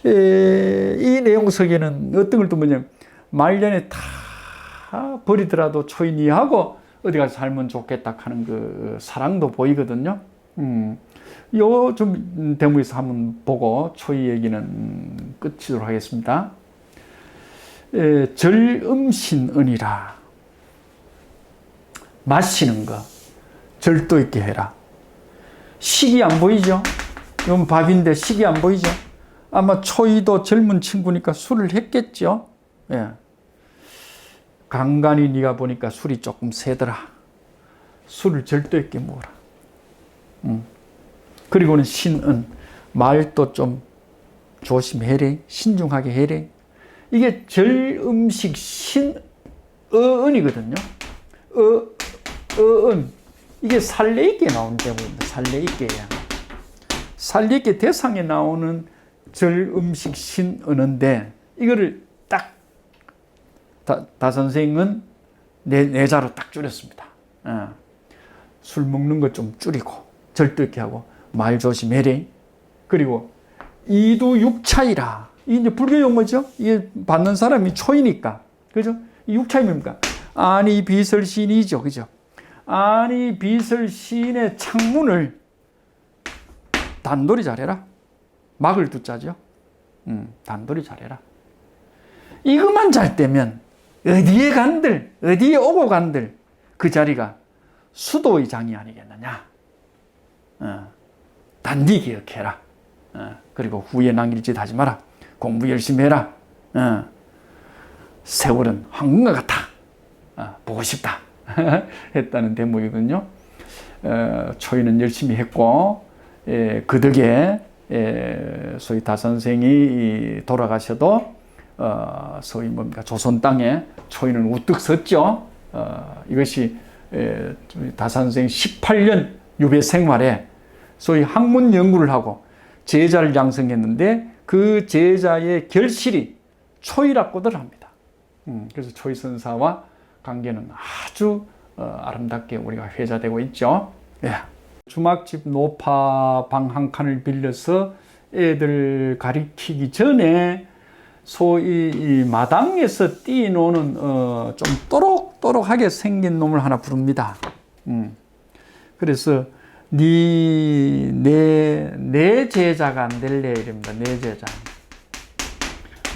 이 내용 속에는 어떤 걸 또 뭐냐면, 말년에 다 버리더라도 초이 니하고 어디 가서 살면 좋겠다 하는 그 사랑도 보이거든요. 요 좀 대목에서 한번 보고 초이 얘기는 끝이도록 하겠습니다. 절음신은이라, 마시는 거 절도 있게 해라. 식이 안 보이죠? 이건 밥인데 식이 안 보이죠? 아마 초이도 젊은 친구니까 술을 했겠죠. 예. 간간히 네가 보니까 술이 조금 세더라. 술을 절도 있게 먹어라. 그리고는 신은, 말도 좀 조심해래. 신중하게 해래. 이게 절음식 신어은이거든요. 어은. 이게 살레있게 나온 제목입니다. 살레있게. 살레있게 대상에 나오는 절 음식 신 어는데 이거를 딱 다 선생은 네 자로 딱 줄였습니다. 술 먹는 것 좀 줄이고 절도케 하고 말 조심해래. 그리고 이두 육차이라. 이 이제 불교 용어죠. 이게 받는 사람이 초이니까. 그죠? 이 육차이 뭡니까? 아니 비설신이죠. 그죠? 아니 비설신의 창문을 단돌이 잘해라. 막을 두자죠. 단돌이 잘해라. 이것만 잘 되면 어디에 간들, 어디에 오고 간들 그 자리가 수도의 장이 아니겠느냐. 단디 기억해라. 그리고 후에 남길 짓 하지 마라. 공부 열심히 해라. 세월은 황금과 같아. 보고 싶다. 했다는 대목이거든요. 초이는 열심히 했고 그 덕에 소위 다선생이 돌아가셔도 소위 뭡니까 조선 땅에 초이는 우뚝 섰죠. 이것이 다선생 18년 유배 생활에 소위 학문 연구를 하고 제자를 양성했는데 그 제자의 결실이 초이라고들 합니다. 그래서 초이 선사와 관계는 아주 아름답게 우리가 회자되고 있죠. 예. 주막집 노파 방 한 칸을 빌려서 애들 가리키기 전에 소위 이 마당에서 뛰노는 좀 또록또록하게 생긴 놈을 하나 부릅니다. 그래서 내 제자가 안 될래 이럽니다. 내 제자.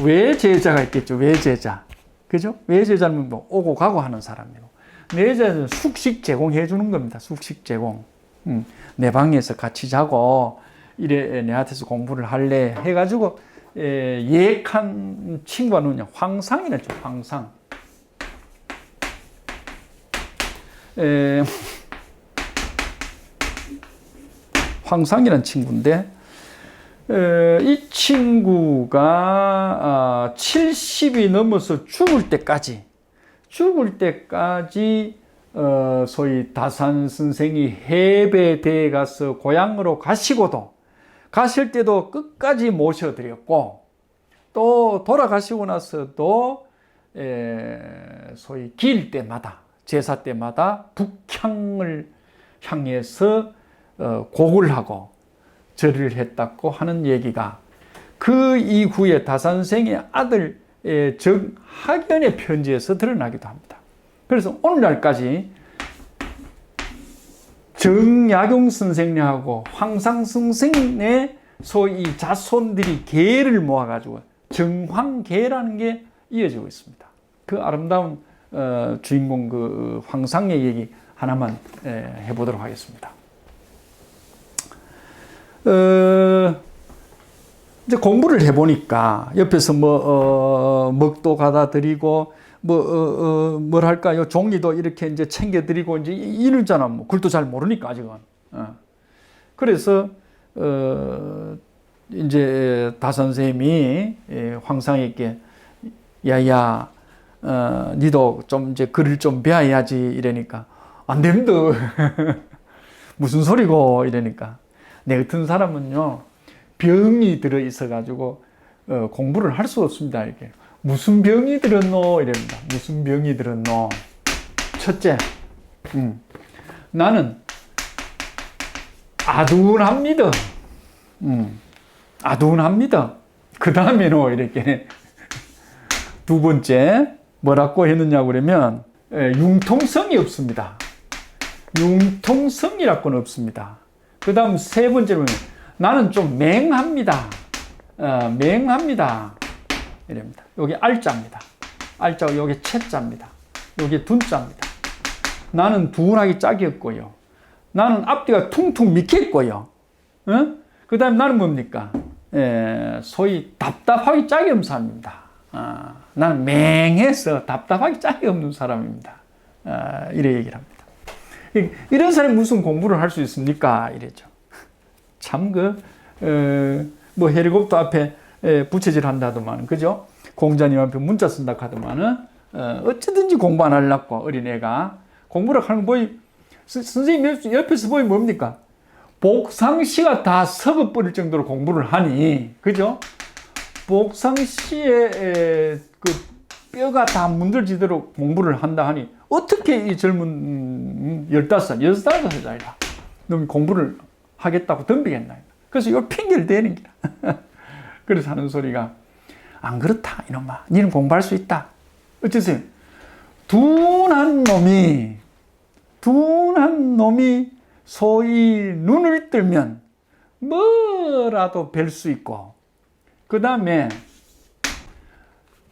왜 제자가 있겠죠? 왜 제자. 그죠? 왜 제자는 뭐 오고 가고 하는 사람이고. 내 제자는 숙식 제공해 주는 겁니다. 숙식 제공. 내 방에서 같이 자고 이래 내한테서 공부를 할래 해가지고 예약한 친구가 누구냐? 황상이랬죠. 황상. 황상이라는 친구인데 이 친구가 70이 넘어서 죽을 때까지 소위 다산 선생이 해배대에 가서 고향으로 가시고도 가실 때도 끝까지 모셔드렸고 또 돌아가시고 나서도 소위 길 때마다 제사 때마다 북향을 향해서 곡을 하고 절을 했다고 하는 얘기가 그 이후에 다산생의 아들 정학연의 편지에서 드러나기도 합니다. 그래서 오늘날까지 정약용 선생님하고 황상 선생의 소위 자손들이 계를 모아가지고 정황계라는 게 이어지고 있습니다. 그 아름다운 주인공 그 황상의 얘기 하나만 해보도록 하겠습니다. 이제 공부를 해보니까 옆에서 먹도 가다 드리고 뭘 할까요? 종이도 이렇게 이제 챙겨드리고 이제 이러잖아. 뭐 글도 잘 모르니까 아직은. 그래서 이제 다선생님이 황상에게 야야, 니도 좀 이제 글을 좀 배워야지 이러니까 안 됩니다. 무슨 소리고 이러니까 내 같은 사람은요 병이 들어 있어 가지고 공부를 할 수 없습니다. 이렇게. 무슨 병이 들었노? 이랍니다. 무슨 병이 들었노? 첫째, 나는 아둔합니다. 아둔합니다. 그 다음에는 이렇게 두 번째 뭐라고 했느냐고 그러면 융통성이 없습니다. 융통성이라고는 없습니다. 그 다음 세 번째로는 나는 좀 맹합니다. 맹합니다. 이랍니다. 여기 알자입니다. 알자고 여기 채자입니다. 여기 둔자입니다. 나는 둔하기 짝이 없고요. 나는 앞뒤가 퉁퉁 미겠고요. 그 다음에 나는 뭡니까? 소위 답답하기 짝이 없는 사람입니다. 나는 맹해서 답답하기 짝이 없는 사람입니다. 이래 얘기를 합니다. 이런 사람이 무슨 공부를 할 수 있습니까? 이랬죠. 참 뭐 헬리콥터 앞에 부채질 한다더만, 그죠? 공자님 앞에 문자 쓴다 하더만은, 어쩌든지 공부 안 하려고, 어린애가. 공부를 하는 거 선생님 옆에서 보면 뭡니까? 복상시가 다 썩어버릴 정도로 공부를 하니, 그죠? 복상시에 그 뼈가 다 문들지도록 공부를 한다 하니, 어떻게 이 젊은 15살, 15살이라 놈이 공부를 하겠다고 덤비겠나. 그래서 요 핑계를 대는 기라. 그래서 하는 소리가, 안 그렇다, 이놈아. 니는 공부할 수 있다. 어쩌세요? 둔한 놈이 소위 눈을 뜨면 뭐라도 뵐 수 있고, 그 다음에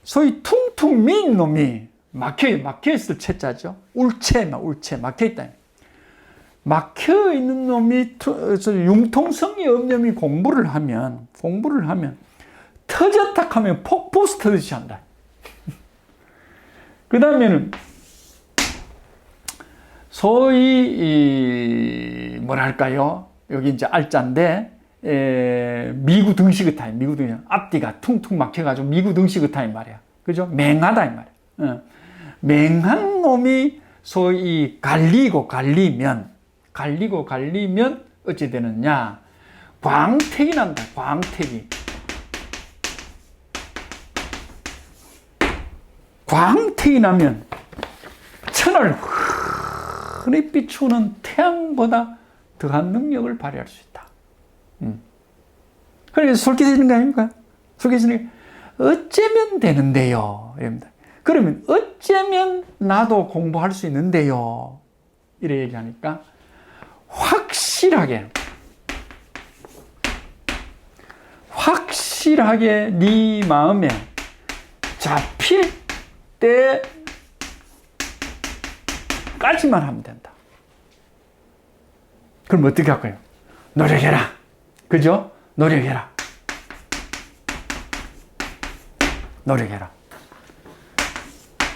소위 퉁퉁 민 놈이 막혀있을 채자죠. 울채, 막혀있다. 막혀있는 놈이, 융통성이 없는 놈이 공부를 하면, 터졌다 하면 폭포수 터듯이 한다. 그 다음에는, 소위, 뭐랄까요. 여기 이제 알자인데, 미구 등식의 타임, 앞뒤가 퉁퉁 막혀가지고 미구 등식의 타임 말이야. 그죠? 맹하다, 이 말이야. 맹한 놈이 소위 갈리고 갈리면 어찌 되느냐? 광택이 난다, 광택이 나면 천을 흔히 비추는 태양보다 더한 능력을 발휘할 수 있다. 그래서 솔깃해지는 거 아닙니까? 솔깃해지는 게 어쩌면 되는데요. 이럽니다. 그러면 어쩌면 나도 공부할 수 있는데요. 이래 얘기하니까 확실하게 네 마음에 잡힐 때까지만 하면 된다. 그럼 어떻게 할까요? 노력해라. 그죠? 노력해라.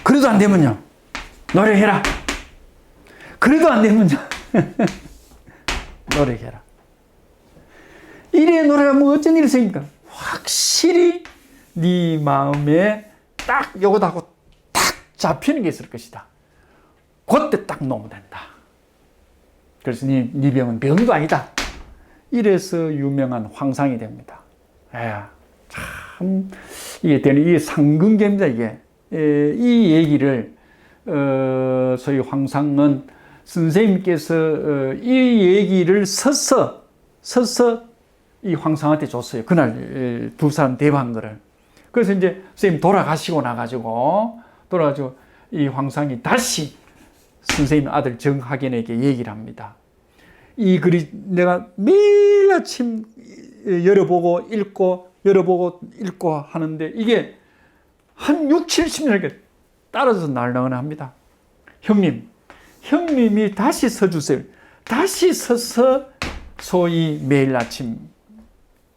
그래도 안 되면요. 노력해라. 그래도 안 되면요. 노력해라. 이래 노력하면 어쩐 일이 생깁니까? 확실히 네 마음에 딱 요거하고 딱 잡히는 게 있을 것이다. 그때 딱 놓으면 된다. 그래서 네 병은 병도 아니다. 이래서 유명한 황상이 됩니다. 참 이게 되는 이게 상근계입니다. 이게 이 얘기를 소위 황상은 선생님께서 이 얘기를 서서 이 황상한테 줬어요. 그날 두 사람 대화한 거를. 그래서 이제 선생님 돌아가시고 나가지고 이 황상이 다시 선생님 아들 정학연에게 얘기를 합니다. 이 글이 내가 매일 아침 열어보고 읽고 하는데 이게 한 6, 70년 따라서 날라오합니다. 형님이 다시 서주세요. 다시 서서 소위 매일 아침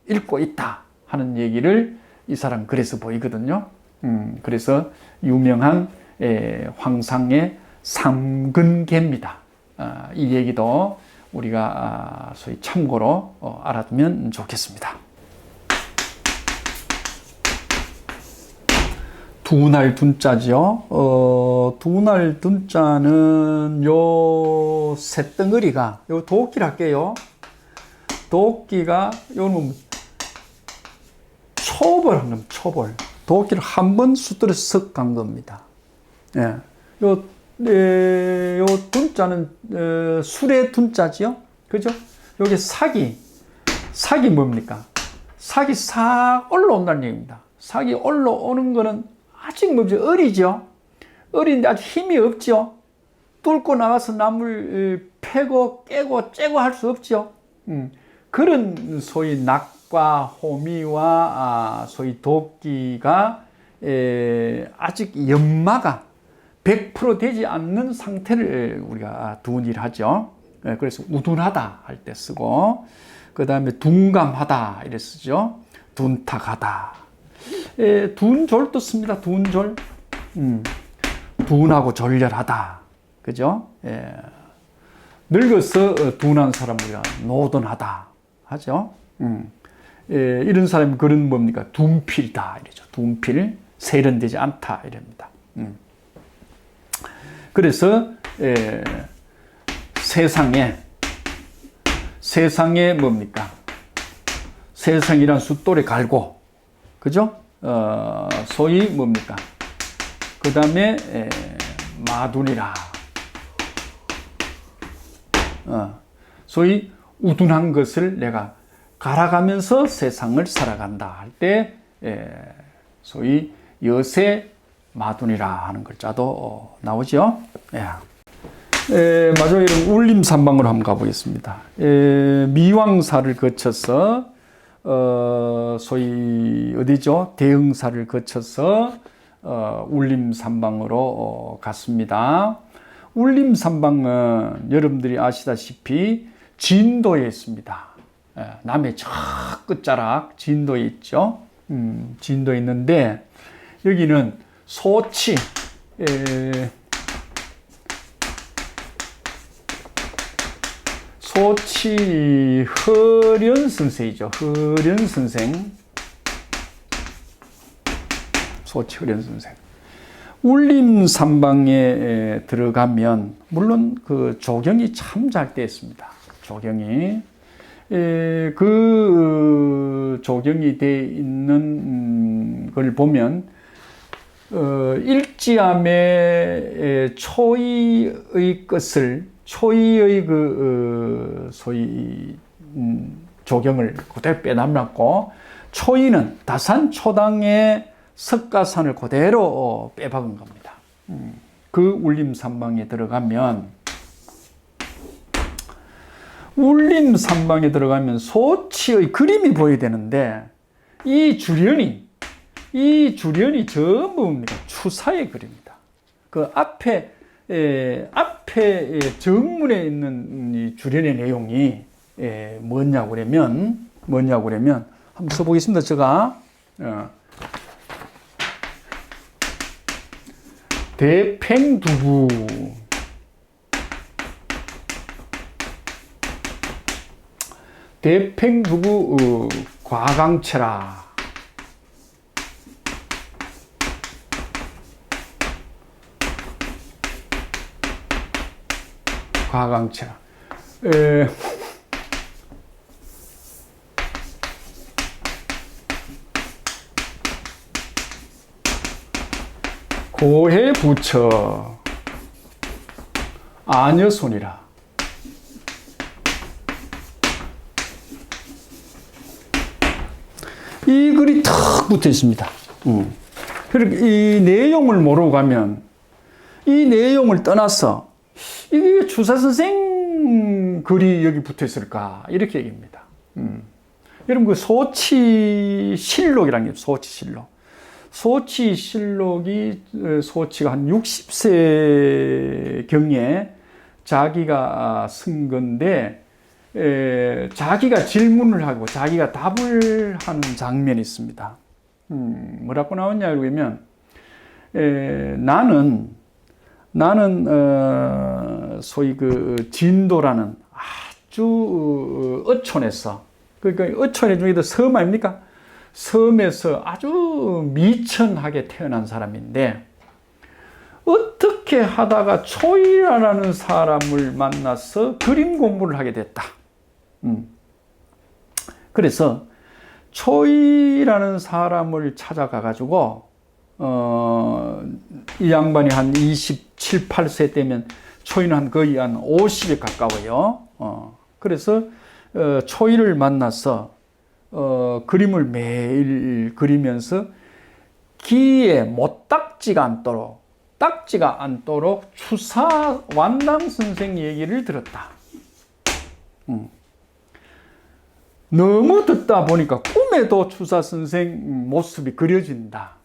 읽고 있다 하는 얘기를 이 사람 글에서 보이거든요. 그래서 유명한 황상의 삼근계입니다. 이 얘기도 우리가 소위 참고로 알아두면 좋겠습니다. 두날 둔자죠. 두날 둔자는 요 셋덩어리가 요 도끼를 할게요. 도끼가 요는 초벌한 겁니다. 초벌. 도끼를 한 번 수들에서 석 간 겁니다. 예. 요 둔자는 술의 둔자지요. 그죠? 요게 삭이 뭡니까? 삭이 싹 올라온다는 얘기입니다. 삭이 올라오는 거는 아직 어리죠. 어린데 아직 힘이 없죠. 뚫고 나가서 나무를 패고 깨고 째고 할 수 없죠. 그런 소위 낙과 호미와 소위 도끼가 아직 연마가 100% 되지 않는 상태를 우리가 둔이라 하죠. 그래서 우둔하다 할 때 쓰고, 그 다음에 둔감하다 이래 쓰죠. 둔탁하다. 둔졸도 씁니다. 둔졸. 둔하고 졸렬하다. 그죠? 늙어서 둔한 사람 우리가 노던하다 하죠. 이런 사람이 그런 뭡니까? 둔필이다 이러죠. 둔필, 세련되지 않다 이랍니다. 세상에 세상에 뭡니까? 세상이란 숫돌에 갈고, 그죠? 소위 뭡니까? 그 다음에 마둔이라. 소위 우둔한 것을 내가 갈아가면서 세상을 살아간다 할 때 소위 여세 마둔이라 하는 글자도 나오죠. 마지막에 울림산방으로 한번 가보겠습니다. 미왕사를 거쳐서 소위 어디죠? 대흥사를 거쳐서 울림산방으로 갔습니다. 울림산방은 여러분들이 아시다시피 진도에 있습니다. 남해 저 끝자락 진도에 있죠. 진도에 있는데 여기는 소치 허련 선생이죠. 허련 선생. 소치 허련 선생. 울림산방에 들어가면 물론 그 조경이 참 잘 되어 있습니다. 조경이 그 조경이 되어 있는 걸 보면 일지암의 초이의 것을 초이의 그 소위 조경을 그대로 빼남았고 초이는 다산 초당의 석가산을 그대로 빼박은 겁니다. 그 울림산방에 들어가면 소치의 그림이 보여야 되는데 이 주련이 전부 뭡니까? 추사의 그림이다. 그 앞에 정문에 있는 이 주련의 내용이 뭐냐고 그러면 한번 써보겠습니다. 제가 대팽두부 과강체라. 과강체라. 고해부처 아녀손이라. 이 글이 탁 붙어 있습니다. 그리고 이 내용을 모르고 가면 이 내용을 떠나서 이게 주사 선생 글이 여기 붙어 있을까 이렇게 얘기합니다. 여러분 그 소치실록이라는 게 소치실록. 소치실록이 소치가 한 60세 경에 자기가 쓴 건데 자기가 질문을 하고 자기가 답을 하는 장면이 있습니다. 뭐라고 나왔냐 그러면 나는 소위 그 진도라는 아주 어촌에서 그러니까 어촌의 중에도 섬 아닙니까? 섬에서 아주 미천하게 태어난 사람인데 어떻게 하다가 초이라는 사람을 만나서 그림 공부를 하게 됐다. 그래서 초이라는 사람을 찾아가 가지고 이 양반이 한 27, 8세 때면 초이는 한 거의 한 50에 가까워요. 그래서 초이를 만나서 그림을 매일 그리면서 기에 못딱지가 않도록 추사 완당 선생 얘기를 들었다. 너무 듣다 보니까 꿈에도 추사 선생 모습이 그려진다.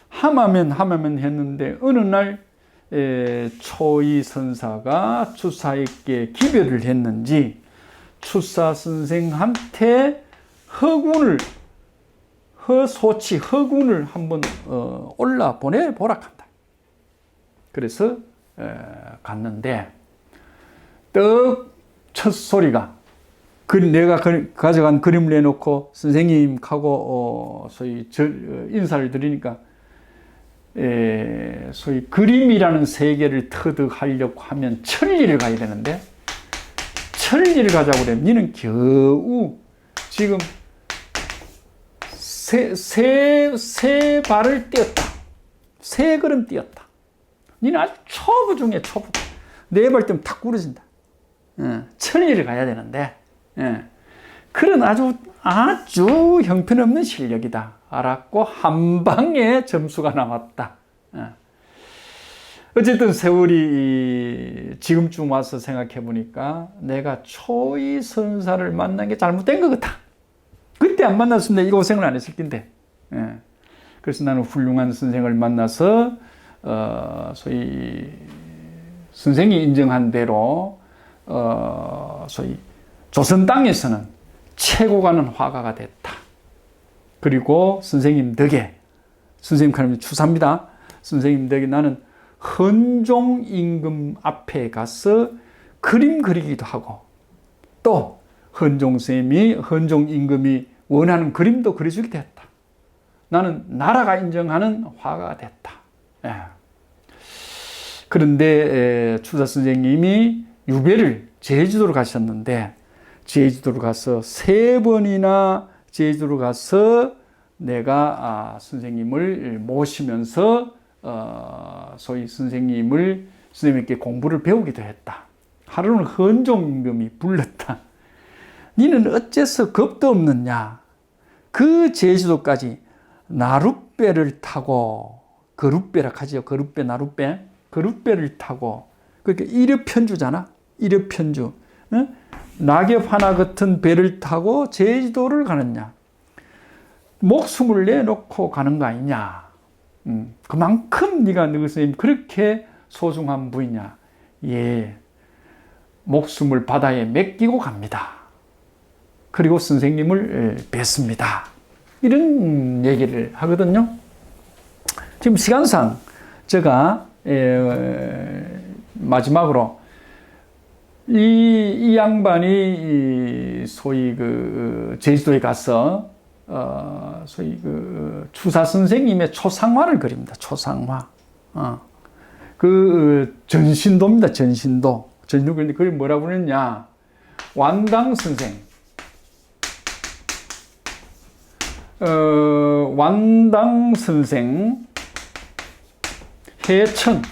하마면 했는데 어느 날 초이 선사가 추사에게 기별을 했는지 추사 선생한테 허군을 한번 올라 보내보라 한다. 그래서 갔는데 떡 첫 소리가 내가 가져간 그림을 내놓고 선생님하고 소위 인사를 드리니까 소위 그림이라는 세계를 터득하려고 하면 천리를 가야 되는데 천리를 가자고 그래. 니는 겨우 지금 세 발을 뛰었다. 세 걸음 뛰었다. 니는 아주 초보 중에 초보. 네 발 뛰면 탁 부러진다. 천리를 가야 되는데, 그런 아주 형편없는 실력이다. 알았고, 한 방에 점수가 나왔다. 어쨌든 세월이 지금쯤 와서 생각해 보니까 내가 초이 선사를 만난 게 잘못된 것 같아. 그때 안 만났으면 이 고생을 안 했을 텐데. 그래서 나는 훌륭한 선생을 만나서 소위 선생이 인정한 대로 소위 조선 땅에서는 최고 가는 화가가 됐다. 그리고 선생님 덕에, 선생님 가르쳐 추사입니다. 선생님 덕에 나는 헌종 임금 앞에 가서 그림 그리기도 하고, 또 헌종 임금이 원하는 그림도 그려주기도 했다. 나는 나라가 인정하는 화가가 됐다. 그런데 추사 선생님이 유배를 제주도로 가셨는데, 제주도로 가서 3번이나 제주도로 가서 내가 선생님을 모시면서 소위 선생님께 공부를 배우기도 했다. 하루는 헌종 임금이 불렀다. 니는 어째서 겁도 없느냐? 그 제주도까지 나룻배를 타고, 거룻배라 하지요. 거룻배, 나룻배. 거룻배를 타고, 그러니까 일엽편주잖아. 일엽편주. 낙엽 하나 같은 배를 타고 제주도를 가느냐? 목숨을 내놓고 가는 거 아니냐? 그만큼 네가 너 선생님 그렇게 소중한 부이냐? 예, 목숨을 바다에 맡기고 갑니다. 그리고 선생님을 뵙습니다. 이런 얘기를 하거든요. 지금 시간상 제가 마지막으로 이 양반이 소위 제주도에 가서 소위 추사 선생님의 초상화를 그립니다. 초상화. 전신도입니다. 전신도. 전신도 그런데 그걸 뭐라고 그러느냐? 완당 선생. 완당 선생 해천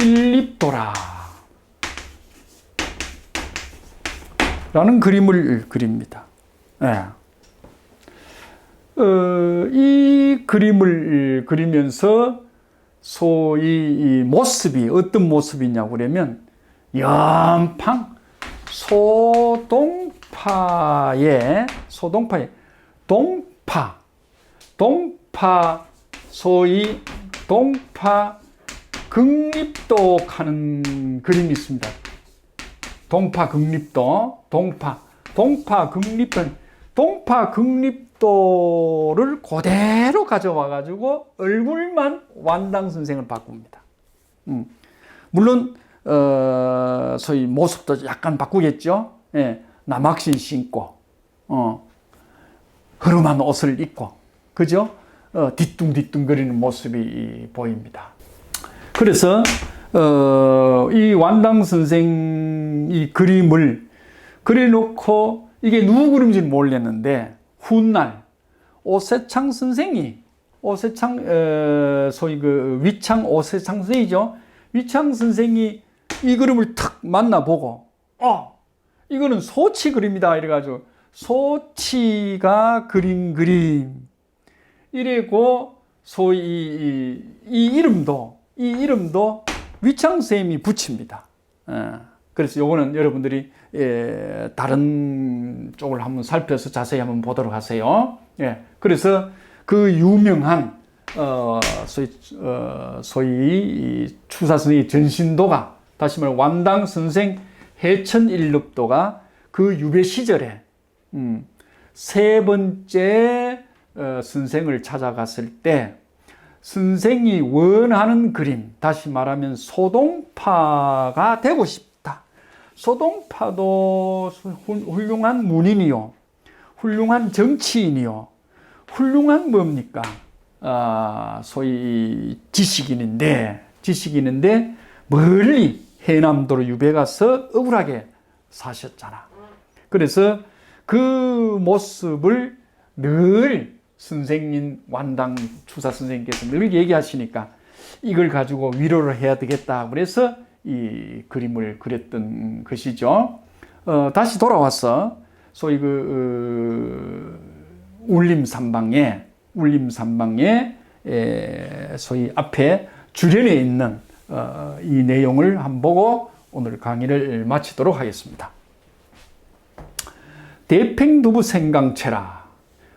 일립도라 라는 그림을 그립니다. 이 그림을 그리면서 소위 이 모습이 어떤 모습이냐고 그러면 연팡 소동파의 동파 소위 동파 극립도 가는 그림이 있습니다. 동파 극립도, 동파 극립도를 그대로 가져와 가지고 얼굴만 완당 선생을 바꿉니다. 물론 소위 모습도 약간 바꾸겠죠. 남학신 신고, 허름한 옷을 입고, 그죠? 뒤뚱뒤뚱거리는 모습이 보입니다. 그래서 이 완당 선생 이 그림을 그려놓고 이게 누구 그림인지 몰랐는데 훗날 오세창 선생이 소위 위창 오세창 선생이죠. 위창 선생이 이 그림을 탁 만나보고 이거는 소치 그림이다 이래가지고 소치가 그린 그림 이래고 소위 이 이름도 위창 선생님이 붙입니다. 그래서 요거는 여러분들이 다른 쪽을 한번 살펴서 자세히 한번 보도록 하세요. 그래서 그 유명한 소위 추사 선생의 전신도가 다시 말해 완당 선생 해천일럽도가 그 유배 시절에 3번째 선생을 찾아갔을 때 선생이 원하는 그림, 다시 말하면 소동파가 되고 싶다. 소동파도 훌륭한 문인이요, 훌륭한 정치인이요, 훌륭한 뭡니까? 소위 지식인인데 지식이 있는데 멀리 해남도로 유배 가서 억울하게 사셨잖아. 그래서 그 모습을 늘 선생님, 완당 주사 선생님께서 늘 얘기하시니까 이걸 가지고 위로를 해야 되겠다. 그래서 이 그림을 그렸던 것이죠. 다시 돌아와서 소위 울림산방에 소위 앞에 주련에 있는 이 내용을 한번 보고 오늘 강의를 마치도록 하겠습니다. 대팽두부 생강체라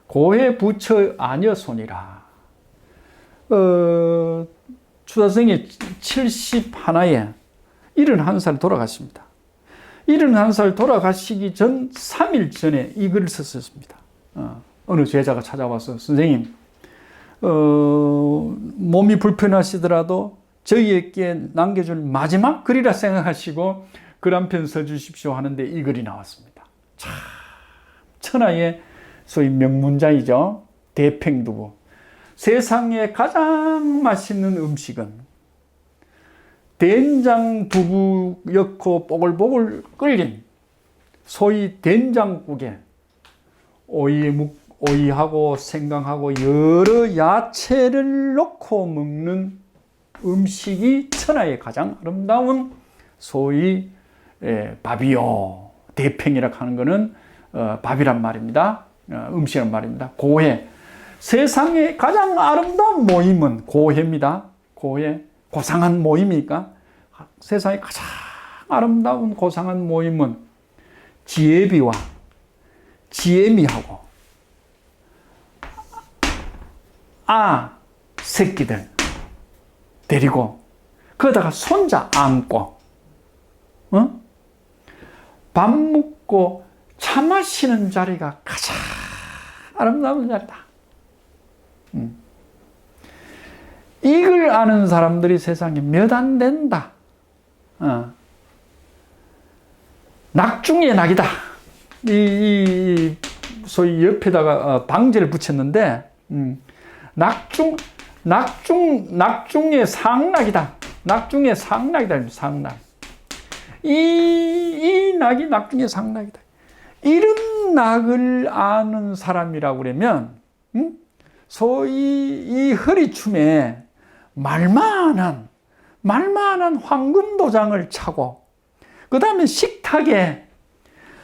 고해 부처 아녀손이라. 주사선생이 71에 71살 돌아가십니다. 71살 돌아가시기 전 3일 전에 이 글을 썼습니다. 어느 제자가 찾아와서 선생님, 몸이 불편하시더라도 저희에게 남겨줄 마지막 글이라 생각하시고 글 한 편 써주십시오 하는데 이 글이 나왔습니다. 참 천하의 소위 명문자이죠. 대팽두부. 세상에 가장 맛있는 음식은 된장 두부 넣고 뽀글뽀글 끓인 소위 된장국에 오이하고 생강하고 여러 야채를 넣고 먹는 음식이 천하의 가장 아름다운 소위 밥이요. 대팽이라고 하는 것은 밥이란 말입니다. 음식이란 말입니다. 고해. 세상의 가장 아름다운 모임은 고해입니다. 고해. 고상한 모임이니까 세상의 가장 아름다운 고상한 모임은 지혜비와 지혜미하고 새끼들 데리고 거기다가 손자 안고 밥 먹고 차 마시는 자리가 가장 아름다운 자리다. 이걸 아는 사람들이 세상에 몇 안 된다. 낙중의 낙이다. 소위 옆에다가 방제를 붙였는데, 낙중의 상낙이다. 낙중의 상낙이다. 상낙. 이 낙이 낙중의 상낙이다. 이런 낙을 아는 사람이라고 그러면, 소위 이 허리춤에 말만한 황금도장을 차고, 그 다음에 식탁에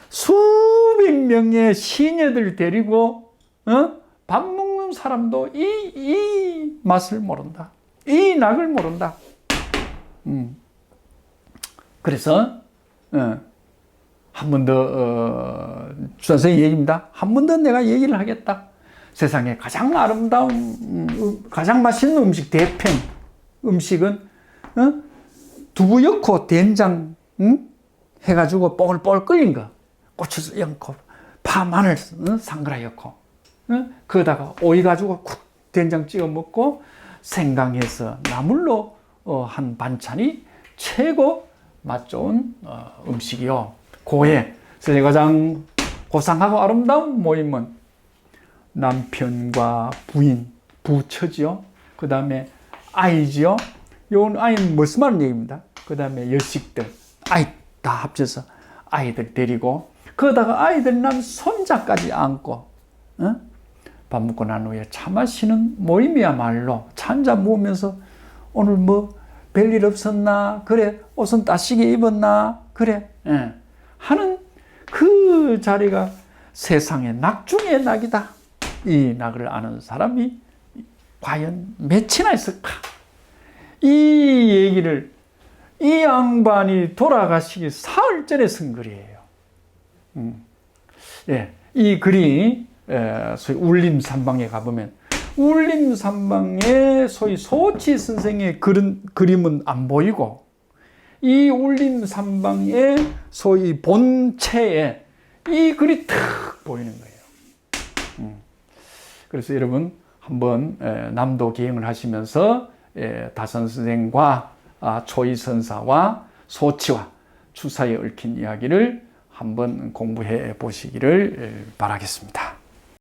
수백 명의 시녀들 데리고, 밥 먹는 사람도 이 맛을 모른다. 이 낙을 모른다. 그래서, 한 번 더, 주선생님 얘기입니다. 한 번 더 내가 얘기를 하겠다. 세상에 가장 아름다운, 가장 맛있는 음식, 대팽 음식은, 두부 넣고 된장, 해가지고 뽀글뽀글 끓인 거. 고추 넣고, 파, 마늘, 상그라 넣고, 거기다가 오이 가지고 쿡 된장 찍어 먹고, 생강해서 나물로 한 반찬이 최고 맛 좋은 음식이요. 고해. 세상에 가장 고상하고 아름다운 모임은 남편과 부인, 부처지요. 그 다음에 아이지요. 요건 아이는 무슨 말은 얘기입니다. 그 다음에 여식들, 아이 다 합쳐서 아이들 데리고, 거기다가 아이들 난 손자까지 안고, 밥 먹고 난 후에 차 마시는 모임이야말로 차 한잔 먹으면서 오늘 뭐 별일 없었나? 그래, 옷은 따시게 입었나? 그래, 하는 그 자리가 세상의 낙 중의 낙이다. 이 낙을 아는 사람이 과연 몇이나 있을까? 이 얘기를 이 양반이 돌아가시기 사흘 전에 쓴 글이에요. 이 글이 소위 울림산방에 가보면 울림산방에 소위 소치 선생의 그림은 안 보이고 이 울림산방의 소위 본체에 이 글이 탁 보이는 거예요. 그래서 여러분 한번 남도 기행을 하시면서 다선 선생과 초이선사와 소치와 추사에 얽힌 이야기를 한번 공부해 보시기를 바라겠습니다.